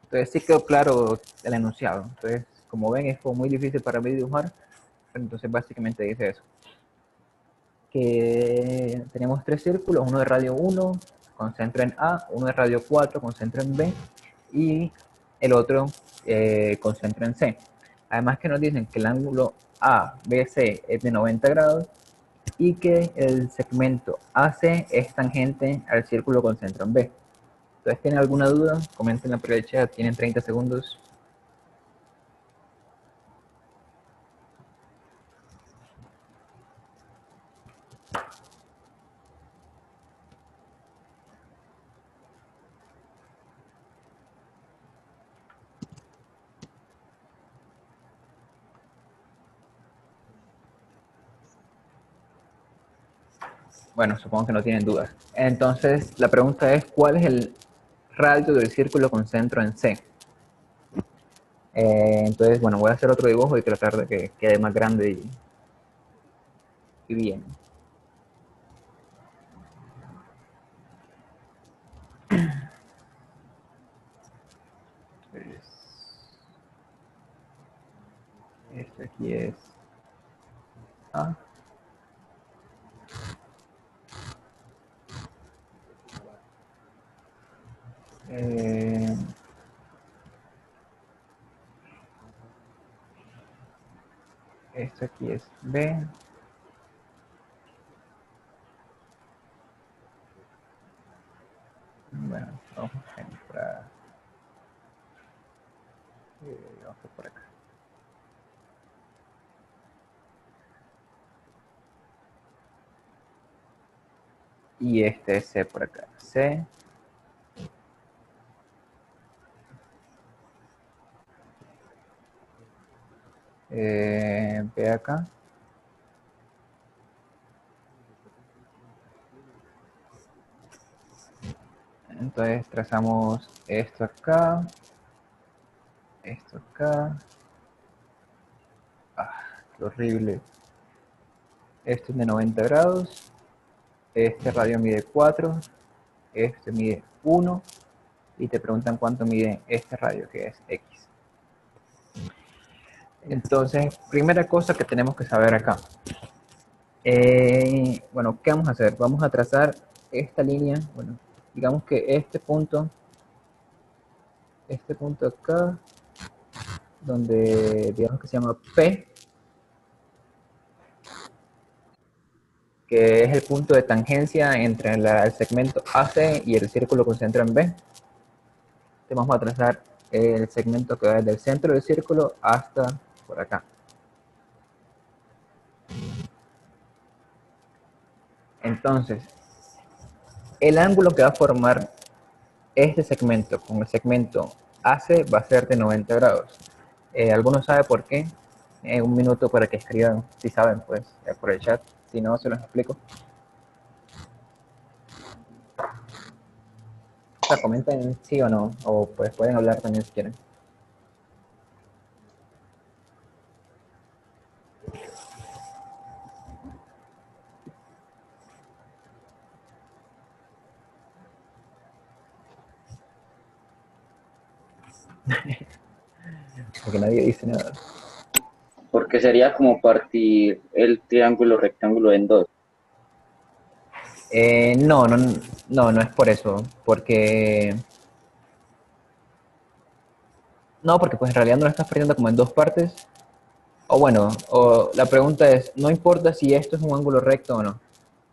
Entonces sí quedó claro el enunciado. Entonces, como ven, es muy difícil para mí dibujar. Pero entonces básicamente dice eso. Que tenemos tres círculos, uno de radio 1 con centro en A, uno de radio 4 con centro en B y el otro con centro en C. Además que nos dicen que el ángulo ABC es de 90 grados y que el segmento AC es tangente al círculo con centro en B. Entonces, ¿tienen alguna duda? Comenten por el chat, tienen 30 segundos. Bueno, supongo que no tienen dudas. Entonces, la pregunta es, ¿cuál es el radio del círculo con centro en C? Entonces, bueno, voy a hacer otro dibujo y tratar de que quede más grande y bien. Este aquí es A. Eh, Esto aquí es B. Bueno, vamos a entrar. Vamos por acá. Y este es C por acá. C. B acá. Entonces trazamos esto acá. Esto acá. Ah, qué horrible. Esto es de 90 grados. Este radio mide 4. Este mide 1. Y te preguntan cuánto mide este radio, que es X. Entonces, primera cosa que tenemos que saber acá. Bueno, ¿qué vamos a hacer? Vamos a trazar esta línea. Bueno, digamos que este punto acá, donde digamos que se llama P, que es el punto de tangencia entre el segmento AC y el círculo con centro en B. Entonces vamos a trazar el segmento que va desde el centro del círculo hasta por acá. Entonces, el ángulo que va a formar este segmento con el segmento AC va a ser de 90 grados. ¿Alguno sabe por qué? Un minuto para que escriban, si saben, pues, por el chat. Si no, se los explico. O sea, comenten sí o no, o pues pueden hablar también si quieren. Porque nadie dice nada. Porque sería como partir el triángulo rectángulo en dos. No es por eso. Porque pues en realidad no lo estás partiendo como en dos partes. O bueno, o la pregunta es, no importa si esto es un ángulo recto o no.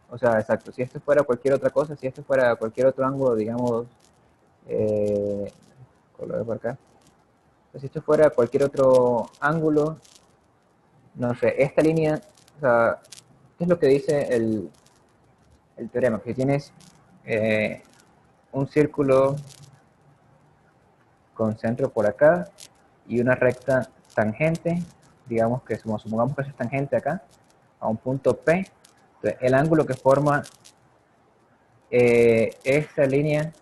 O sea, exacto, si esto fuera cualquier otra cosa, si esto fuera cualquier otro ángulo, digamos, color por acá. Pues si esto fuera cualquier otro ángulo, no sé, esta línea, o sea, ¿qué es lo que dice el teorema? Que tienes un círculo con centro por acá y una recta tangente, digamos que supongamos que es tangente acá, a un punto P. Entonces, el ángulo que forma esta línea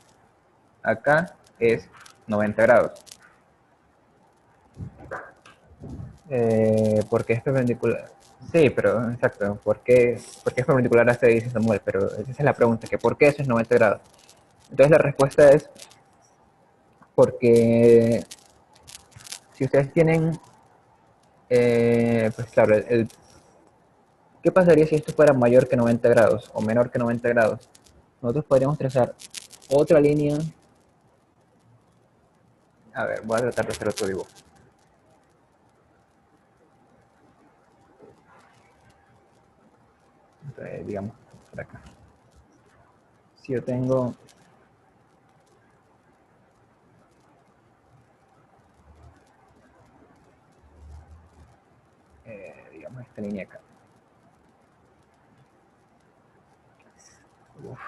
acá es 90 grados. Porque es perpendicular. Sí, pero exacto. ¿Por qué es perpendicular a este? Dice Samuel, pero esa es la pregunta, que ¿por qué eso es 90 grados? Entonces la respuesta es porque si ustedes tienen, pues claro, ¿qué pasaría si esto fuera mayor que 90 grados o menor que 90 grados? Nosotros podríamos trazar otra línea. A ver, voy a tratar de hacer otro dibujo. Entonces, digamos, por acá. Si yo tengo Dibujamos esta línea acá. Uf.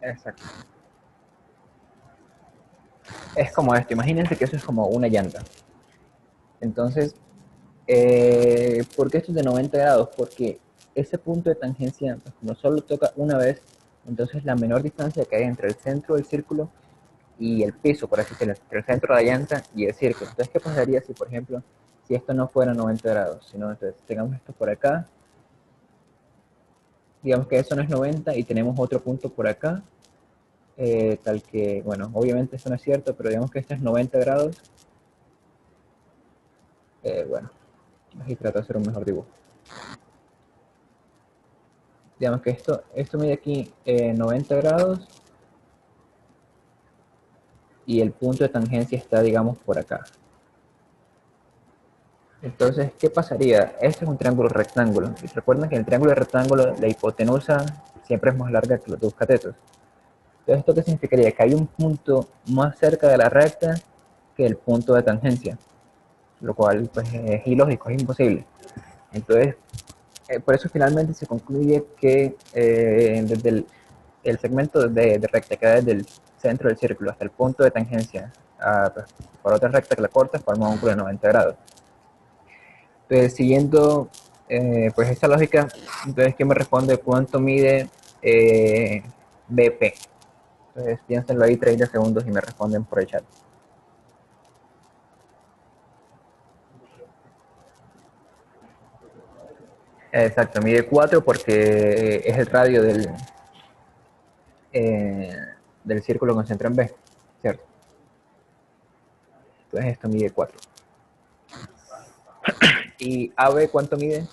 Exacto. Es como esto, imagínense que eso es como una llanta. Entonces, ¿por qué esto es de 90 grados? Porque ese punto de tangencia, pues, como solo toca una vez, entonces la menor distancia que hay entre el centro del círculo y el piso, por así decirlo, entre el centro de la llanta y el círculo. Entonces, ¿qué pasaría si, por ejemplo, si esto no fuera 90 grados? Sino, entonces, tengamos esto por acá, digamos que eso no es 90 y tenemos otro punto por acá, tal que, bueno, obviamente eso no es cierto, pero digamos que este es 90 grados. Bueno, aquí trato de hacer un mejor dibujo. Digamos que esto mide aquí 90 grados y el punto de tangencia está, digamos, por acá. Entonces, ¿qué pasaría? Este es un triángulo rectángulo. Y recuerden que en el triángulo rectángulo la hipotenusa siempre es más larga que los dos catetos. Entonces, ¿esto qué significaría? Que hay un punto más cerca de la recta que el punto de tangencia, lo cual pues, es ilógico, es imposible. Entonces, por eso finalmente se concluye que desde el segmento de recta que va desde el centro del círculo hasta el punto de tangencia pues, por otra recta que la corta forma un ángulo de 90 grados. Entonces, siguiendo pues esa lógica, entonces, ¿qué me responde? ¿Cuánto mide BP? Entonces, piénsenlo ahí 30 segundos y me responden por el chat. Exacto, mide 4 porque es el radio eh, del círculo concentrado en B, ¿cierto? Entonces esto mide 4. ¿Y AB cuánto mide?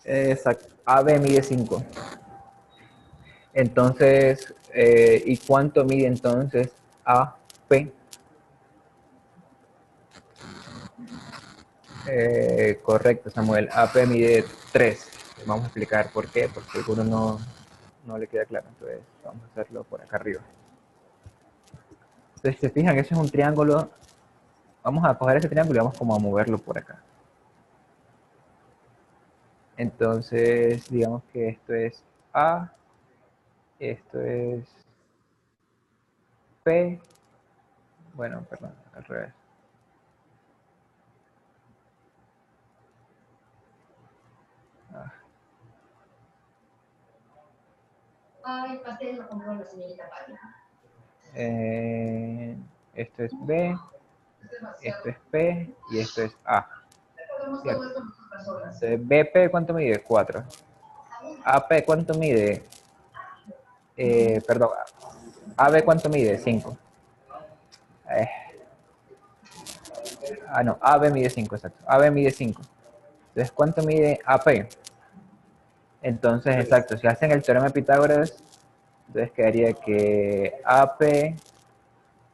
Exacto, AB mide 5. Entonces, ¿y cuánto mide entonces AP? Correcto, Samuel. AP mide 3. Vamos a explicar por qué, porque alguno no le queda claro. Entonces, vamos a hacerlo por acá arriba. Entonces, si se fijan, ese es un triángulo. Vamos a coger ese triángulo y vamos como a moverlo por acá. Entonces, digamos que esto es A, esto es P. Bueno, perdón, al revés. Ah, Ay, pastel lo compró la señorita Paula. esto es B, esto es P y esto es A. ¿Cierto? Entonces, BP, ¿cuánto mide? 4. AP, ¿cuánto mide? Perdón, AB, ¿cuánto mide? 5. No, AB mide 5, exacto. AB mide 5. Entonces, ¿cuánto mide AP? Entonces, exacto, si hacen el teorema de Pitágoras, entonces quedaría que AP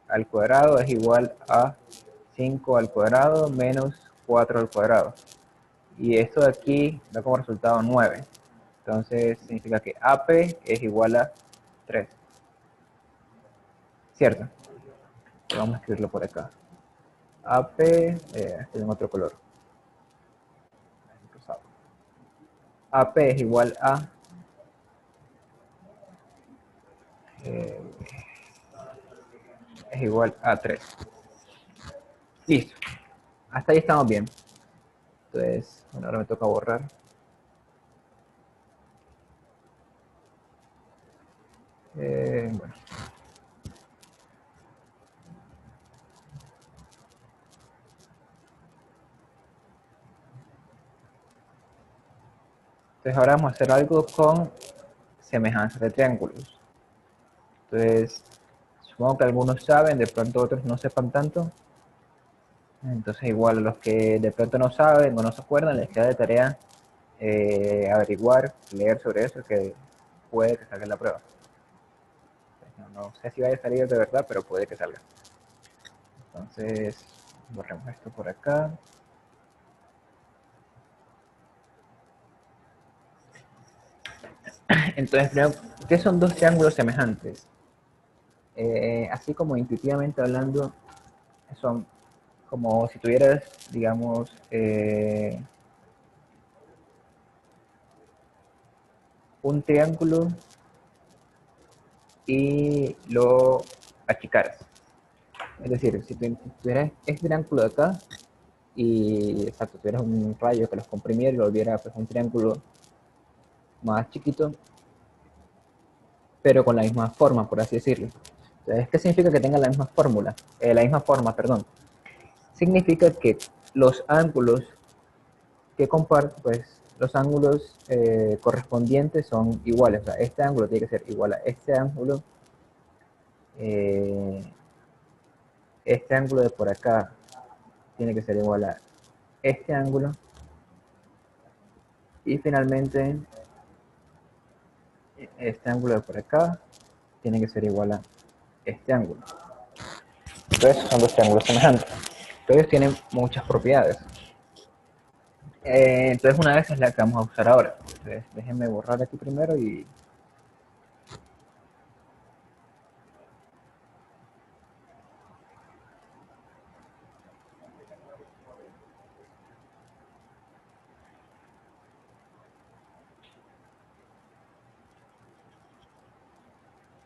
al cuadrado es igual a 5 al cuadrado menos 4 al cuadrado. Y esto de aquí da como resultado 9. Entonces significa que AP es igual a 3. ¿Cierto? Vamos a escribirlo por acá. AP, este en otro color. AP es igual a es igual a 3. Listo. Hasta ahí estamos bien. Entonces, bueno, ahora me toca borrar. Bueno. Entonces ahora vamos a hacer algo con semejanzas de triángulos. Entonces, supongo que algunos saben, de pronto otros no sepan tanto. Entonces igual a los que de pronto no saben o no se acuerdan, les queda de tarea averiguar, leer sobre eso, que puede que salga en la prueba. No sé si vaya a salir de verdad, pero puede que salga. Entonces, borremos esto por acá. Entonces, ¿qué son dos triángulos semejantes? Así como intuitivamente hablando, son como si tuvieras, digamos, un triángulo y lo achicaras. Es decir, si tuvieras este triángulo de acá y, exacto, tuvieras un rayo que los comprimiera y lo volviera pues, un triángulo más chiquito, pero con la misma forma, por así decirlo. Entonces, ¿qué significa que tengan la misma fórmula? La misma forma, perdón. Significa que los ángulos que comparten, pues los ángulos correspondientes son iguales. O sea, este ángulo tiene que ser igual a eh, este ángulo de por acá tiene que ser igual a este ángulo, y finalmente este ángulo de por acá tiene que ser igual a este ángulo. Entonces son dos triángulos semejantes. Entonces tienen muchas propiedades. Entonces una de esas es la que vamos a usar ahora. Entonces déjenme borrar aquí primero y...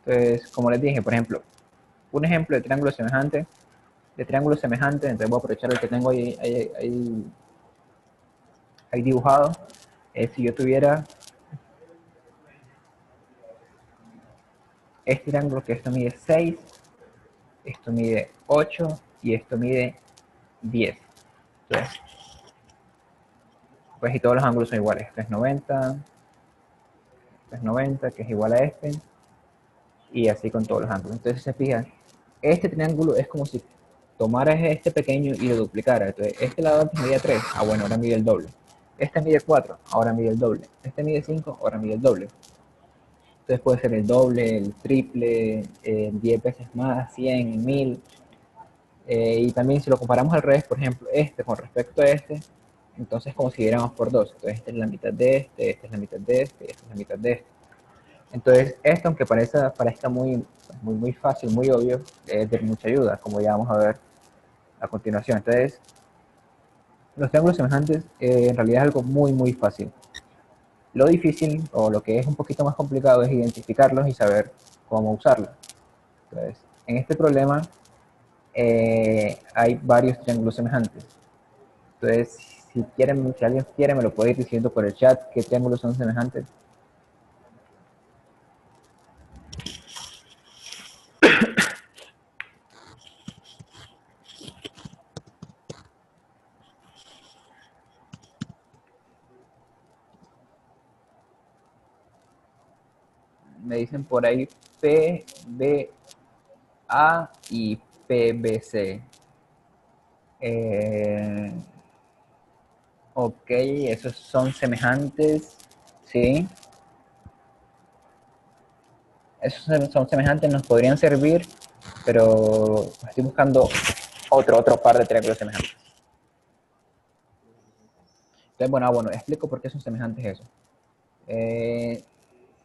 Entonces, como les dije, por ejemplo, un ejemplo de triángulo semejante, entonces voy a aprovechar el que tengo ahí dibujado. Si yo tuviera este triángulo, que esto mide 6, esto mide 8 y esto mide 10. Entonces, pues y todos los ángulos son iguales. Esto es 90, esto es 90, que es igual a este, y así con todos los ángulos. Entonces, si se fijan, este triángulo es como si tomaras este pequeño y lo duplicara. Entonces, este lado antes medía 3, bueno, ahora mide el doble. Este mide 4, ahora mide el doble. Este mide 5, ahora mide el doble. Entonces puede ser el doble, el triple, 10 veces más, 100, 1000. Y también si lo comparamos al revés, por ejemplo, este con respecto a este, entonces como si diéramos por 2. Entonces esta es la mitad de este, esta es la mitad de este, esta es la mitad de este. Entonces esto, aunque parezca muy fácil, muy obvio, es de mucha ayuda, como ya vamos a ver a continuación. Entonces, los triángulos semejantes en realidad es algo muy fácil. Lo difícil, o lo que es un poquito más complicado, es identificarlos y saber cómo usarlos. Entonces, en este problema hay varios triángulos semejantes. Entonces, si alguien quiere, me lo puede ir diciendo por el chat qué triángulos son semejantes. Me dicen por ahí PBA y PBC. Ok, esos son semejantes, ¿sí? Esos son semejantes, nos podrían servir, pero estoy buscando otro par de triángulos semejantes. Entonces, bueno, explico por qué son semejantes esos.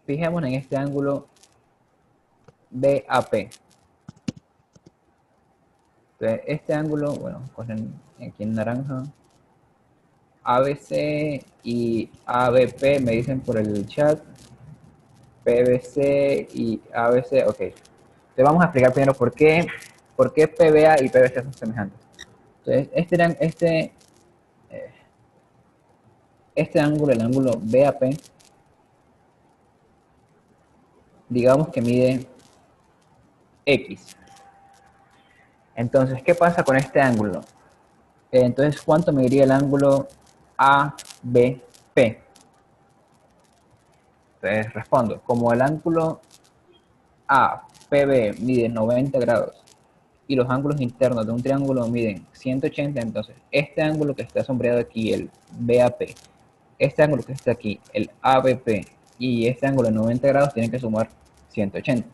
Fijémonos en este ángulo BAP. Entonces, este ángulo, bueno, cogen aquí en naranja, ABC y ABP, me dicen por el chat, PBC y ABC, ok. Entonces vamos a explicar primero por qué PBA y PBC son semejantes. Entonces, este ángulo, el ángulo BAP, digamos que mide X. Entonces, ¿qué pasa con este ángulo? Entonces, ¿cuánto mediría el ángulo ABP? Entonces, respondo, como el ángulo APB mide 90 grados y los ángulos internos de un triángulo miden 180, entonces este ángulo que está sombreado aquí, el BAP, este ángulo que está aquí, el ABP, y este ángulo de 90 grados tienen que sumar 180.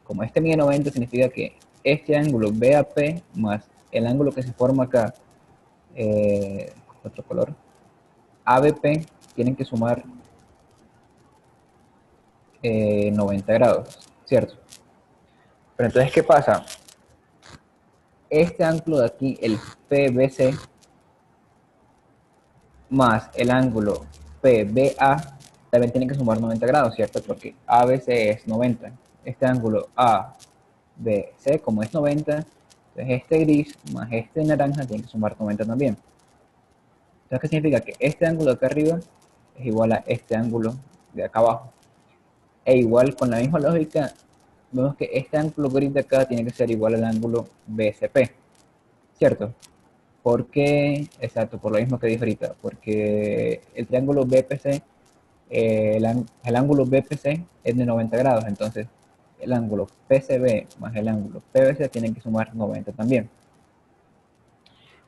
Como este mide 90, significa que este ángulo BAP más el ángulo que se forma acá, otro color, ABP, tienen que sumar 90 grados, ¿cierto? Pero entonces, ¿qué pasa? Este ángulo de aquí, el PBC, más el ángulo PBA, también tienen que sumar 90 grados, ¿cierto? Porque ABC es 90. Este ángulo ABC, como es 90, entonces este gris más este naranja tienen que sumar 90 también. Entonces, ¿qué significa? Que este ángulo de acá arriba es igual a este ángulo de acá abajo. E igual, con la misma lógica, vemos que este ángulo gris de acá tiene que ser igual al ángulo BCP, ¿cierto? Porque, exacto, por lo mismo que dije ahorita, porque el triángulo BPC, el ángulo BPC es de 90 grados, entonces el ángulo PCB más el ángulo PBC tienen que sumar 90 también.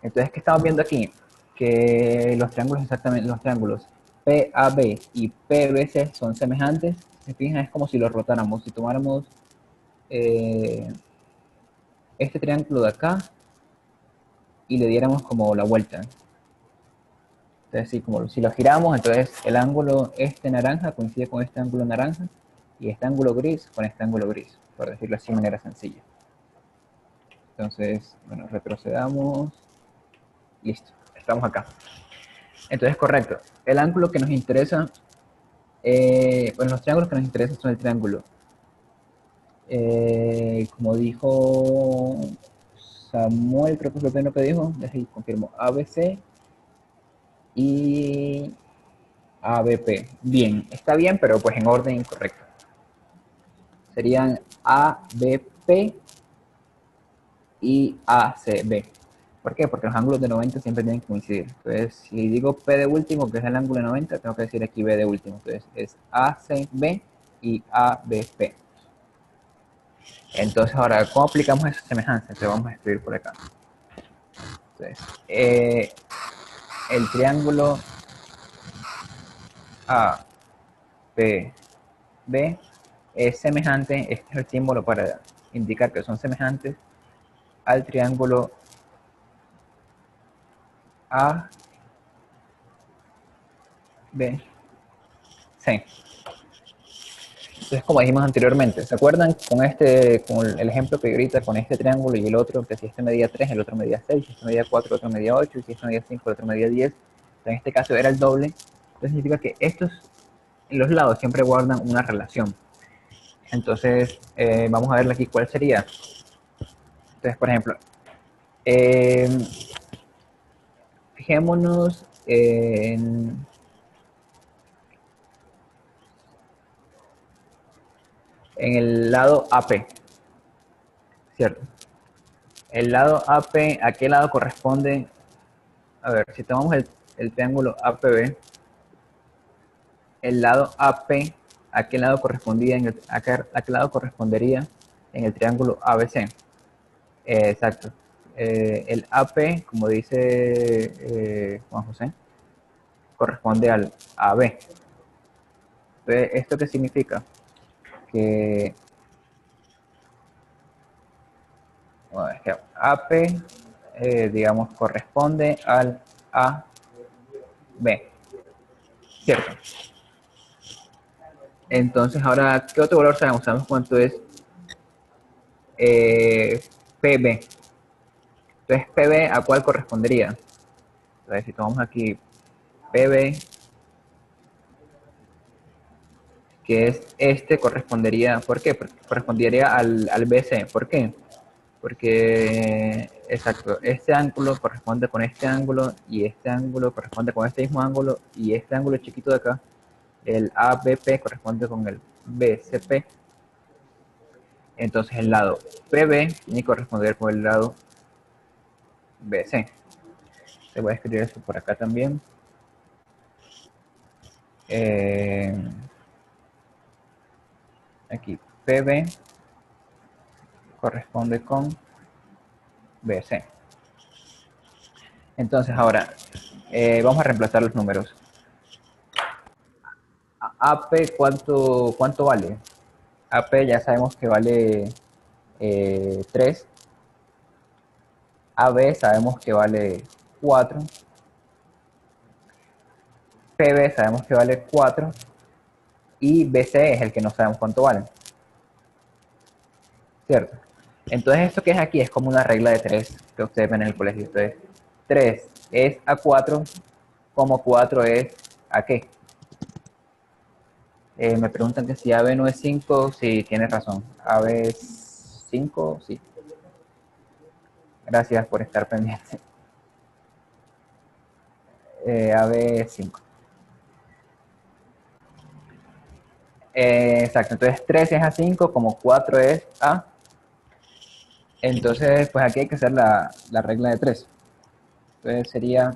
Entonces, ¿qué estamos viendo aquí? Que los triángulos, exactamente, los triángulos PAB y PBC son semejantes. Se fijan, es como si los rotáramos. Si tomáramos este triángulo de acá y le diéramos como la vuelta. Entonces, sí, como si lo giramos, entonces el ángulo este naranja coincide con este ángulo naranja y este ángulo gris con este ángulo gris, por decirlo así de manera sencilla. Entonces, bueno, retrocedamos. Listo, estamos acá. Entonces, correcto. El ángulo que nos interesa, bueno, los triángulos que nos interesan son el triángulo. Como dijo Samuel, creo que fue lo primero que dijo, déjame confirmo, ABC y ABP. Bien, está bien, pero pues en orden incorrecto. Serían ABP y ACB. ¿Por qué? Porque los ángulos de 90 siempre tienen que coincidir. Entonces, si digo P de último, que es el ángulo de 90, tengo que decir aquí B de último. Entonces, es ACB y ABP. Entonces, ahora, ¿cómo aplicamos esa semejanza? Entonces, vamos a escribir por acá. Entonces, el triángulo APB es semejante, este es el símbolo para indicar que son semejantes al triángulo ABC. Entonces, como dijimos anteriormente, ¿se acuerdan con el ejemplo que ahorita, con este triángulo y el otro, que si este medía 3, el otro medía 6, si este medía 4, el otro medía 8, y si este medía 5, el otro medía 10, en este caso era el doble? Entonces significa que estos en los lados siempre guardan una relación. Entonces, vamos a verle aquí cuál sería. Entonces, por ejemplo, fijémonos en el lado AP, ¿cierto? El lado AP, ¿a qué lado corresponde? A ver, si tomamos el triángulo APB, el lado AP, ¿a qué lado correspondía a qué lado correspondería en el triángulo ABC? Exacto. El AP, como dice Juan José, corresponde al AB. Entonces, ¿esto qué significa? Que, bueno, es que AP, digamos, corresponde al AB, ¿cierto? Entonces, ahora, ¿qué otro valor sabemos? Sabemos cuánto es PB. Entonces, PB, ¿a cuál correspondería? Entonces, si tomamos aquí PB, que es este, correspondería, ¿por qué? Porque correspondería al BC. ¿Por qué? Porque, exacto, este ángulo corresponde con este ángulo y este ángulo corresponde con este mismo ángulo y este ángulo chiquito de acá, el ABP, corresponde con el BCP. Entonces el lado PB tiene que corresponder con el lado BC. Te voy a escribir esto por acá también. Aquí PB corresponde con BC. Entonces ahora vamos a reemplazar los números. AP, ¿cuánto vale? AP ya sabemos que vale 3. AB sabemos que vale 4. PB sabemos que vale 4. y BC es el que no sabemos cuánto vale. ¿Cierto? Entonces esto que es aquí es como una regla de 3 que ustedes ven en el colegio. Entonces 3 es a 4, como 4 es a qué. Me preguntan que si AB no es 5, sí, tienes razón. AB es 5, sí. Gracias por estar pendiente. AB es 5. Exacto, entonces 3 es a 5, como 4 es a. Entonces, pues aquí hay que hacer la regla de 3. Entonces sería,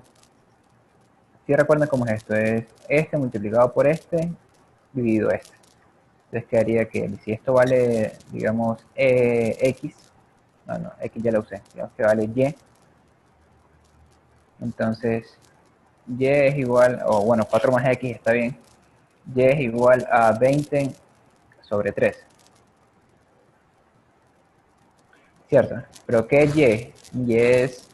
si recuerdan cómo es esto, es este multiplicado por este dividido este. Entonces quedaría que si esto vale, digamos, X, no, X ya lo usé, digamos que vale Y, entonces Y es igual, o bueno, 4 más X está bien, Y es igual a 20 sobre 3, ¿cierto? Pero ¿qué es Y? Y es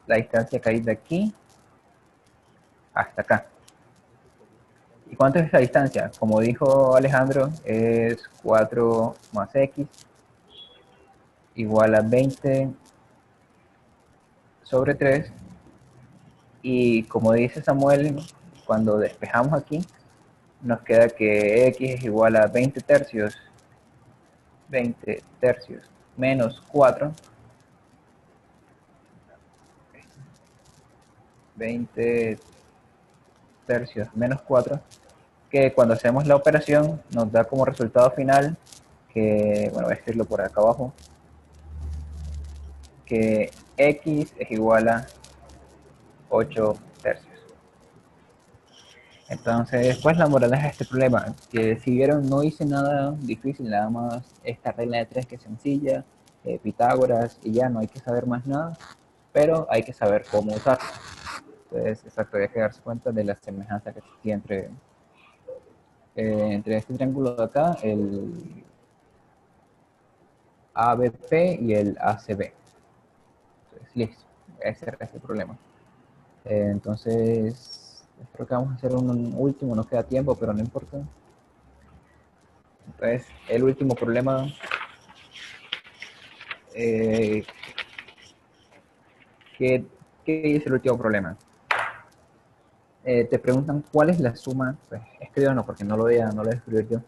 la distancia que hay de aquí hasta acá. ¿Y cuánto es esa distancia? Como dijo Alejandro, es 4 más X igual a 20 sobre 3. Y como dice Samuel, cuando despejamos aquí, nos queda que X es igual a 20 tercios menos 4. 20 tercios menos 4, que cuando hacemos la operación nos da como resultado final que, bueno, voy a escribirlo por acá abajo, que X es igual a 8 tercios. Entonces, pues la moraleja de este problema, que si vieron no hice nada difícil, nada más esta regla de 3 que es sencilla, Pitágoras y ya no hay que saber más nada, pero hay que saber cómo usarla. Entonces, exacto, hay que darse cuenta de la semejanza que existe entre este triángulo de acá, el ABP y el ACB. Entonces, listo, ese era el problema. Entonces, creo que vamos a hacer un último, no queda tiempo, pero no importa. Entonces, el último problema, ¿qué es el último problema? Te preguntan cuál es la suma, pues escríbanlo porque no lo voy a escribir yo.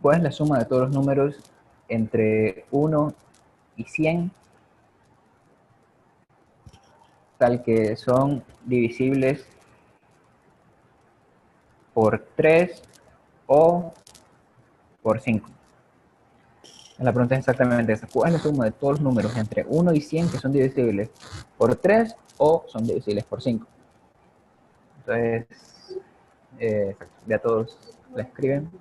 ¿Cuál es la suma de todos los números entre 1 y 100, tal que son divisibles por 3 o por 5? La pregunta es exactamente esa. ¿Cuál es la suma de todos los números entre 1 y 100 que son divisibles por 3 o son divisibles por 5? Entonces, ya todos la escriben.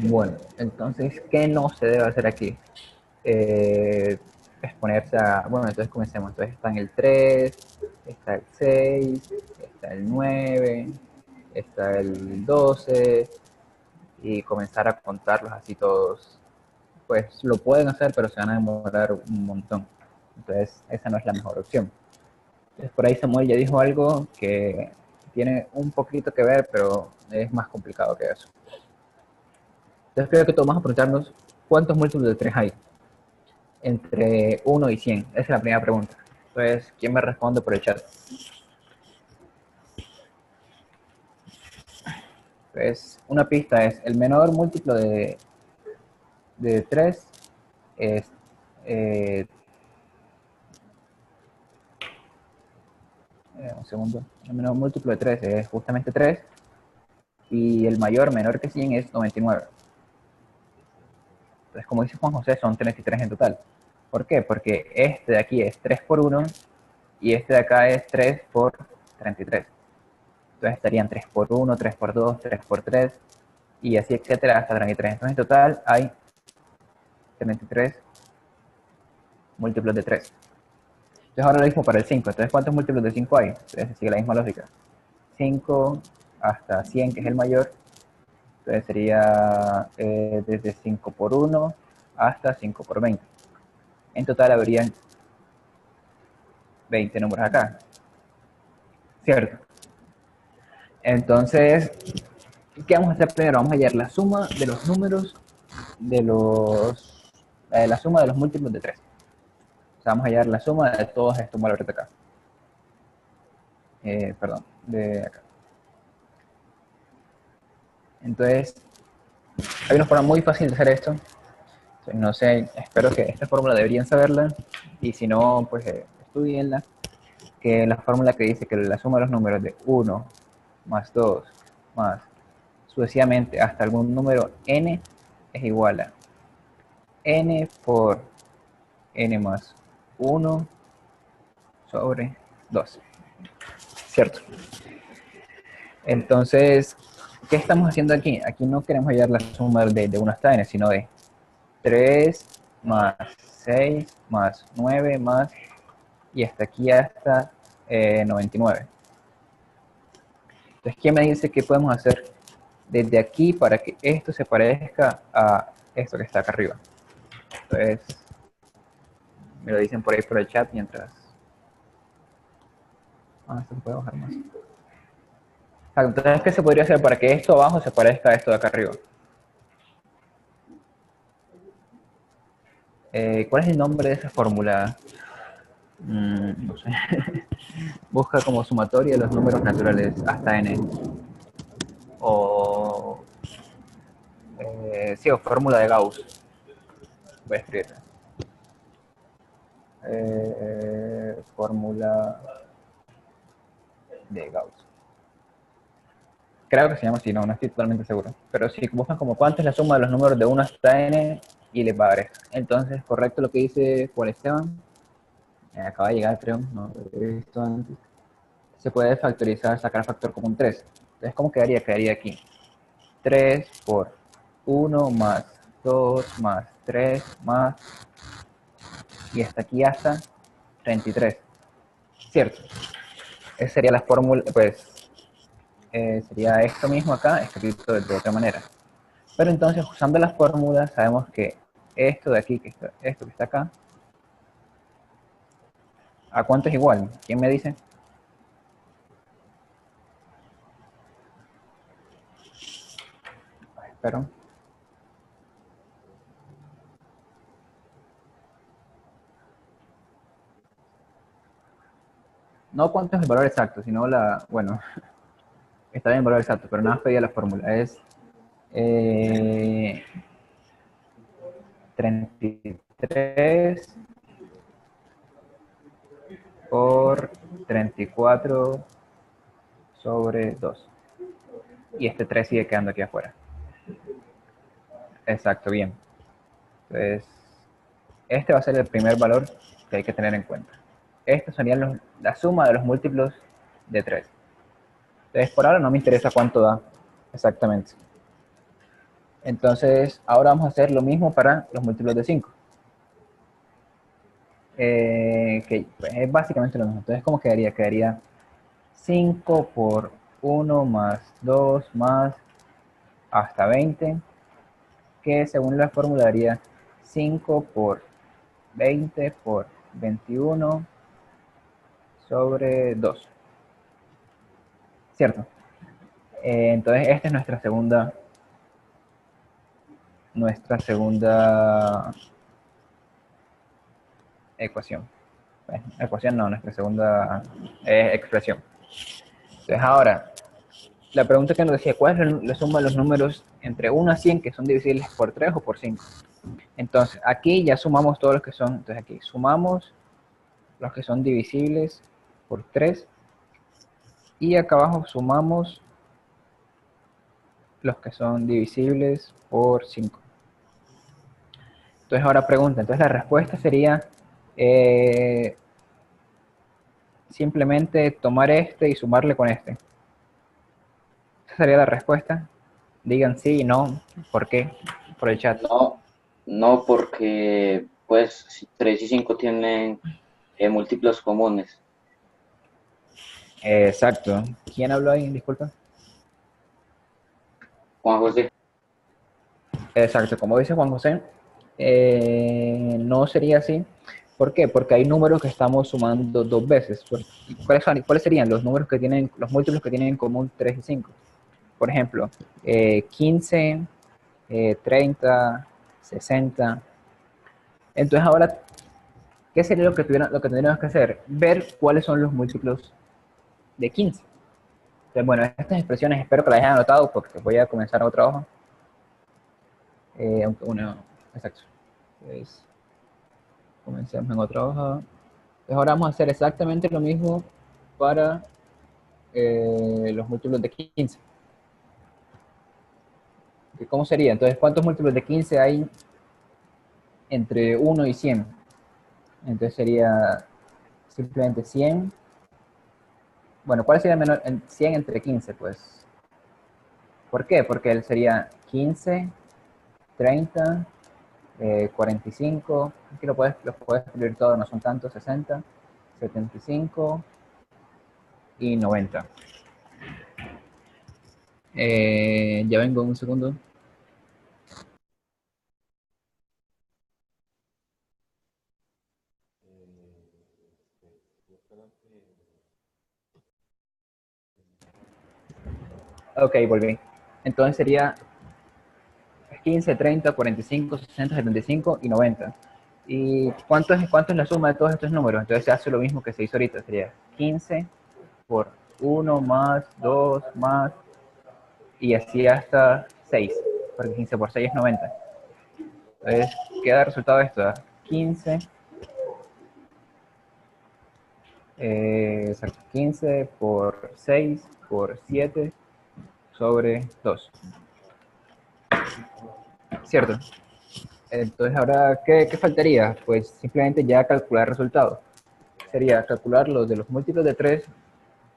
Bueno, entonces, ¿qué no se debe hacer aquí? Exponerse a... Bueno, entonces comencemos. Entonces están el 3, está el 6, está el 9, está el 12, y comenzar a contarlos así todos. Pues lo pueden hacer, pero se van a demorar un montón. Entonces, esa no es la mejor opción. Entonces, por ahí Samuel ya dijo algo que tiene un poquito que ver, pero es más complicado que eso. Entonces, creo que todos vamos a preguntarnos cuántos múltiplos de 3 hay entre 1 y 100. Esa es la primera pregunta. Entonces, ¿quién me responde por el chat? Entonces, una pista es el menor múltiplo de 3 es un segundo. El menor múltiplo de 3 es justamente 3 y el mayor menor que 100 es 99. Entonces, como dice Juan José, son 33 en total. ¿Por qué? Porque este de aquí es 3 por 1 y este de acá es 3 por 33. Entonces estarían 3 por 1, 3 por 2, 3 por 3 y así etcétera hasta 33. Entonces en total hay 33 múltiplos de 3. Entonces ahora lo mismo para el 5. Entonces, ¿cuántos múltiplos de 5 hay? Entonces sigue la misma lógica. 5 hasta 100, que es el mayor. Entonces sería desde 5 por 1 hasta 5 por 20. En total habrían 20 números acá. ¿cierto? Entonces, ¿qué vamos a hacer primero? Vamos a hallar la suma de los números de la suma de los múltiplos de 3. O sea, vamos a hallar la suma de todos estos valores de acá. Perdón, de acá. Entonces, hay una forma muy fácil de hacer esto. No sé, espero que esta fórmula deberían saberla. Y si no, pues estudienla. Que la fórmula que dice que la suma de los números de 1 más 2 más sucesivamente hasta algún número n es igual a n por n más 1 sobre 2. ¿Cierto? Entonces, ¿qué estamos haciendo aquí? Aquí no queremos hallar la suma de 1 hasta n, sino de 3 más 6 más 9 más, y hasta aquí hasta 99. Entonces, ¿qué me dice que podemos hacer desde aquí para que esto se parezca a esto que está acá arriba? Entonces, me lo dicen por ahí por el chat mientras... esto se puede bajar más. Entonces, ¿qué se podría hacer para que esto abajo se parezca a esto de acá arriba? ¿Cuál es el nombre de esa fórmula? No sé. Busca como sumatoria de los números naturales hasta n. O... sí, o fórmula de Gauss. Voy a escribirla. Fórmula de Gauss. Creo que se llama así, no estoy totalmente seguro. Pero sí, buscan como cuánto es la suma de los números de 1 hasta n y les va a dar esto. Entonces, correcto lo que dice Juan Esteban. Acaba de llegar, creo, no lo he visto antes. Se puede factorizar, sacar factor común 3. Entonces, ¿cómo quedaría? Quedaría aquí 3 por 1 más 2 más 3 más, y hasta aquí hasta 33. ¿Cierto? Esa sería la fórmula, pues, sería esto mismo acá, escrito de otra manera. Pero entonces, usando las fórmulas, sabemos que esto de aquí, esto que está acá, ¿a cuánto es igual? ¿Quién me dice? Espero. No cuánto es el valor exacto, sino la, bueno, está bien el valor exacto, pero nada más pedía la fórmula. Es 33 por 34 sobre 2. Y este 3 sigue quedando aquí afuera. Exacto, bien. Entonces, este va a ser el primer valor que hay que tener en cuenta. Estos serían la suma de los múltiplos de 3. Entonces, por ahora no me interesa cuánto da exactamente. Entonces, ahora vamos a hacer lo mismo para los múltiplos de 5. Que pues, es básicamente lo mismo. Entonces, ¿cómo quedaría? Quedaría 5 por 1 más 2 más hasta 20, que según la fórmula daría 5 por 20 por 21 sobre 2. ¿Cierto? Entonces, esta es nuestra segunda ecuación. Ecuación no, nuestra segunda expresión. Entonces, ahora, la pregunta que nos decía, ¿cuál es la suma de los números entre 1 a 100 que son divisibles por 3 o por 5? Entonces, aquí ya sumamos todos los que son, entonces aquí sumamos los que son divisibles por 3 y acá abajo sumamos los que son divisibles por 5. Entonces ahora pregunta, entonces la respuesta sería simplemente tomar este y sumarle con este. Esa sería la respuesta. Digan sí y no. ¿Por qué? Por el chat. No, no porque pues 3 y 5 tienen múltiplos comunes. Exacto. ¿Quién habló ahí? Disculpa. Juan José, Exacto. Como dice Juan José, no sería así, ¿Por qué? Porque hay números que estamos sumando dos veces. ¿Cuáles serían los números que tienen, los múltiplos que tienen en común 3 y 5? Por ejemplo, 15, 30, 60. Entonces ahora, ¿qué sería lo que tendríamos que hacer? Ver cuáles son los múltiplos de 15. Entonces, bueno, estas expresiones espero que las hayan anotado porque voy a comenzar otra hoja. Aunque una, exacto. Entonces, comencemos en otra hoja. Entonces ahora vamos a hacer exactamente lo mismo para los múltiplos de 15. ¿Cómo sería? Entonces, ¿cuántos múltiplos de 15 hay entre 1 y 100? Entonces sería simplemente 100. Bueno, ¿cuál sería el menor? 100 entre 15, pues. ¿Por qué? Porque él sería 15, 30, 45. Aquí los puedes escribir todos, no son tantos, 60, 75 y 90. Ya vengo un segundo. Ok, volví. Entonces sería 15, 30, 45, 60, 75 y 90. ¿Y cuánto es la suma de todos estos números? Entonces se hace lo mismo que se hizo ahorita. Sería 15 por 1 más 2 más, y así hasta 6, porque 15 por 6 es 90. Entonces queda el resultado de esto, 15, 15 por 6 por 7 sobre 2. ¿Cierto? Entonces ahora, ¿qué faltaría? Pues simplemente ya calcular el resultado. Sería calcular los de los múltiplos de 3,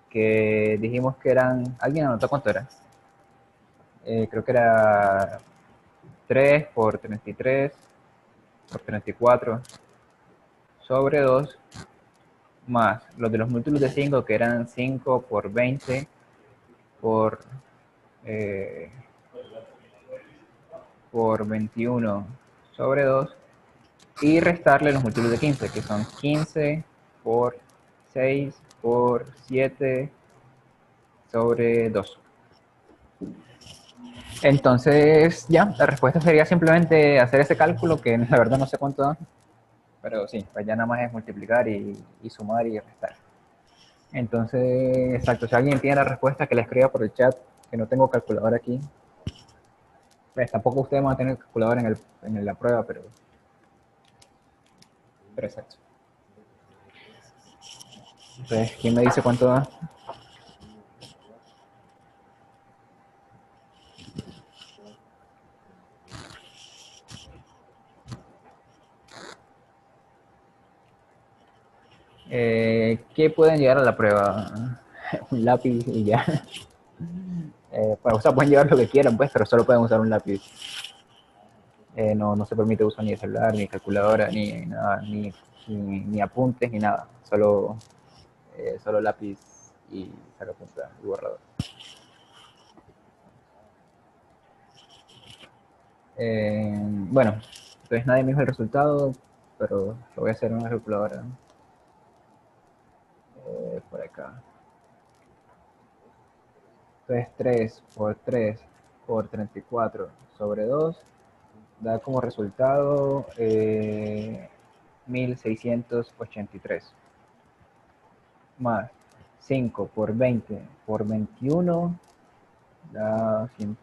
que dijimos que eran, ¿alguien anotó cuánto era? Creo que era 3 por 33 por 34 sobre 2, más los de los múltiplos de 5, que eran 5 por 20 por, eh, por 21 sobre 2, y restarle los múltiplos de 15, que son 15 por 6 por 7 sobre 2. Entonces, ya, la respuesta sería simplemente hacer ese cálculo, que la verdad no sé cuánto da, pero sí, pues ya nada más es multiplicar y sumar y restar. Entonces, exacto, si alguien tiene la respuesta, que la escriba por el chat, que no tengo calculadora aquí. Pues tampoco ustedes van a tener calculadora en la prueba, pero exacto. Entonces, ¿quién me dice cuánto da? ¿Qué pueden llevar a la prueba? Un lápiz y ya. Bueno, o sea, pueden llevar lo que quieran, pues, pero solo pueden usar un lápiz. No se permite uso ni de celular, ni calculadora, ni nada, ni apuntes, ni nada. Solo lápiz y sacapunta y borrador. Bueno, entonces nadie me dijo el resultado, pero lo voy a hacer en una calculadora. Por acá. Entonces 3 por 3 por 34 sobre 2 da como resultado 1683. Más 5 por 20 por 21 da 100,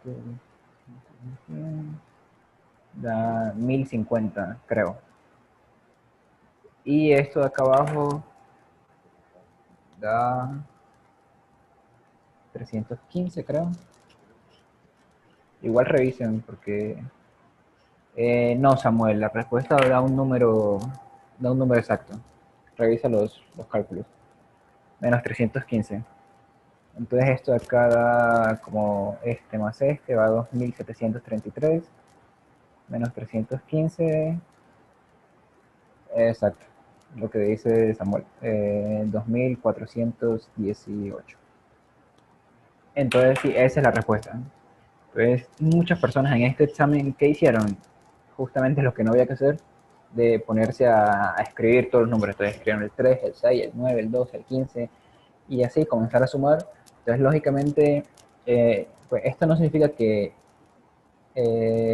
da 1050, creo. Y esto de acá abajo da 315, creo. Igual revisen porque no, Samuel, la respuesta da un número exacto. Revisa los cálculos. Menos 315. Entonces esto de acá da como este más este, va a 2733. Menos 315. Exacto. Lo que dice Samuel. 2418. Entonces sí, esa es la respuesta. Entonces muchas personas en este examen, ¿qué hicieron? Justamente lo que no había que hacer. de ponerse a escribir todos los números. Entonces escribieron el 3, el 6, el 9, el 12, el 15 y así comenzar a sumar. Entonces lógicamente, pues esto no significa que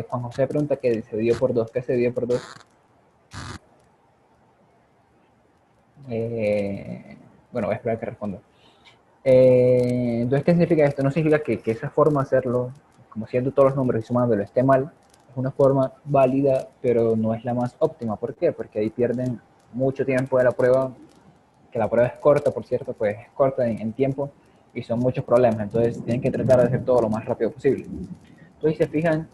Juan José pregunta que se dio por 2. ¿Qué se dio por 2? Bueno, voy a esperar que responda. Entonces, ¿qué significa esto? No significa que esa forma de hacerlo, como siendo todos los números y sumándolo, esté mal. Es una forma válida, pero no es la más óptima. ¿Por qué? Porque ahí pierden mucho tiempo de la prueba, que la prueba es corta, por cierto, pues es corta en tiempo y son muchos problemas. Entonces, tienen que tratar de hacer todo lo más rápido posible. Entonces, si se fijan,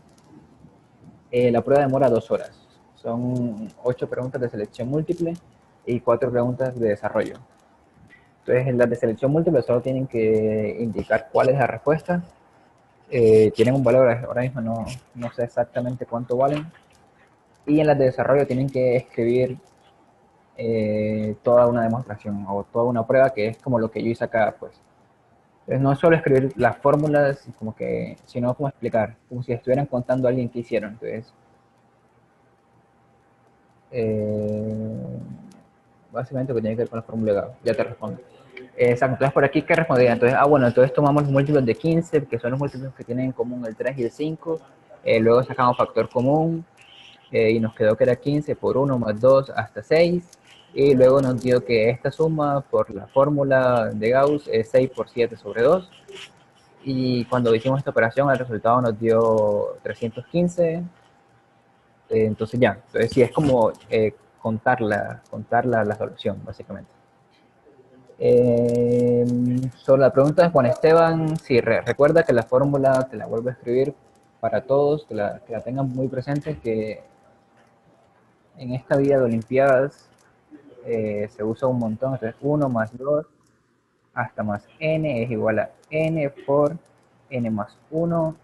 la prueba demora 2 horas. Son 8 preguntas de selección múltiple y 4 preguntas de desarrollo. Entonces, en las de selección múltiple solo tienen que indicar cuál es la respuesta. Tienen un valor, ahora mismo no sé exactamente cuánto valen. Y en las de desarrollo tienen que escribir toda una demostración o toda una prueba, que es como lo que yo hice acá, pues. Entonces, no es solo escribir las fórmulas, como que, sino como explicar, como si estuvieran contando a alguien que hicieron. Entonces, básicamente lo que tiene que ver con la fórmula de Gauss. Ya te respondo. Exacto, entonces por aquí, ¿qué respondía? Entonces, bueno, entonces tomamos los múltiplos de 15, que son los múltiplos que tienen en común el 3 y el 5. Luego sacamos factor común y nos quedó que era 15 por 1 más 2 hasta 6. Y luego nos dio que esta suma por la fórmula de Gauss es 6 por 7 sobre 2. Y cuando hicimos esta operación, el resultado nos dio 315. Entonces ya, entonces sí, es como contar la solución, básicamente. Sobre la pregunta de Juan Esteban, sí, recuerda que la fórmula te la vuelvo a escribir para todos, que la tengan muy presente, que en esta vida de Olimpiadas se usa un montón. Entonces 1 más 2 hasta más n es igual a n por n más 1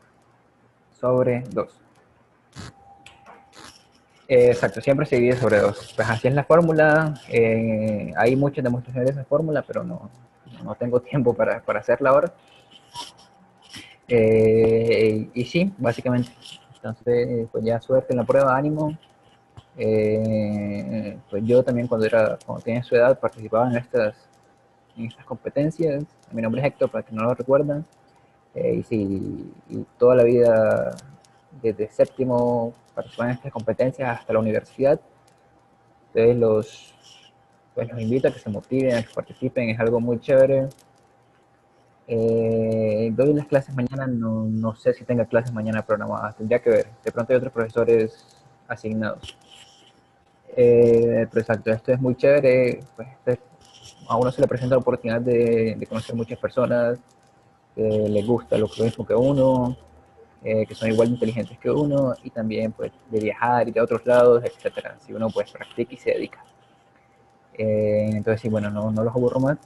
sobre 2. Exacto, siempre se divide sobre 2. Pues así es la fórmula. Hay muchas demostraciones de esa fórmula, pero no tengo tiempo para hacerla ahora. Y sí, básicamente. Entonces, pues ya suerte en la prueba, ánimo. Pues yo también cuando tenía su edad participaba en estas competencias. Mi nombre es Héctor, para que no lo recuerdan. Y sí, y toda la vida, desde séptimo, participaba en estas competencias hasta la universidad. Entonces los invito a que se motiven, a que participen, es algo muy chévere. Doy las clases mañana, no sé si tenga clases mañana programadas, tendría que ver. De pronto hay otros profesores asignados. Pero exacto, esto es muy chévere. Pues, a uno se le presenta la oportunidad de conocer muchas personas que les gusta lo mismo que uno, que son igual de inteligentes que uno, y también pues de viajar y de otros lados, etcétera. Si uno pues practica y se dedica. Entonces sí, bueno, no los aburro más.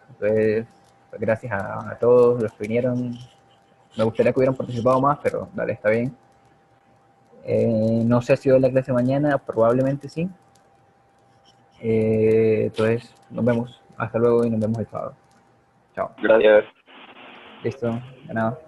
Entonces, pues, gracias a todos los que vinieron. Me gustaría que hubieran participado más, pero dale, está bien. No sé si doy la clase mañana, probablemente sí. Entonces, nos vemos. Hasta luego y nos vemos el sábado. Chao. Gracias. Listo, de nada.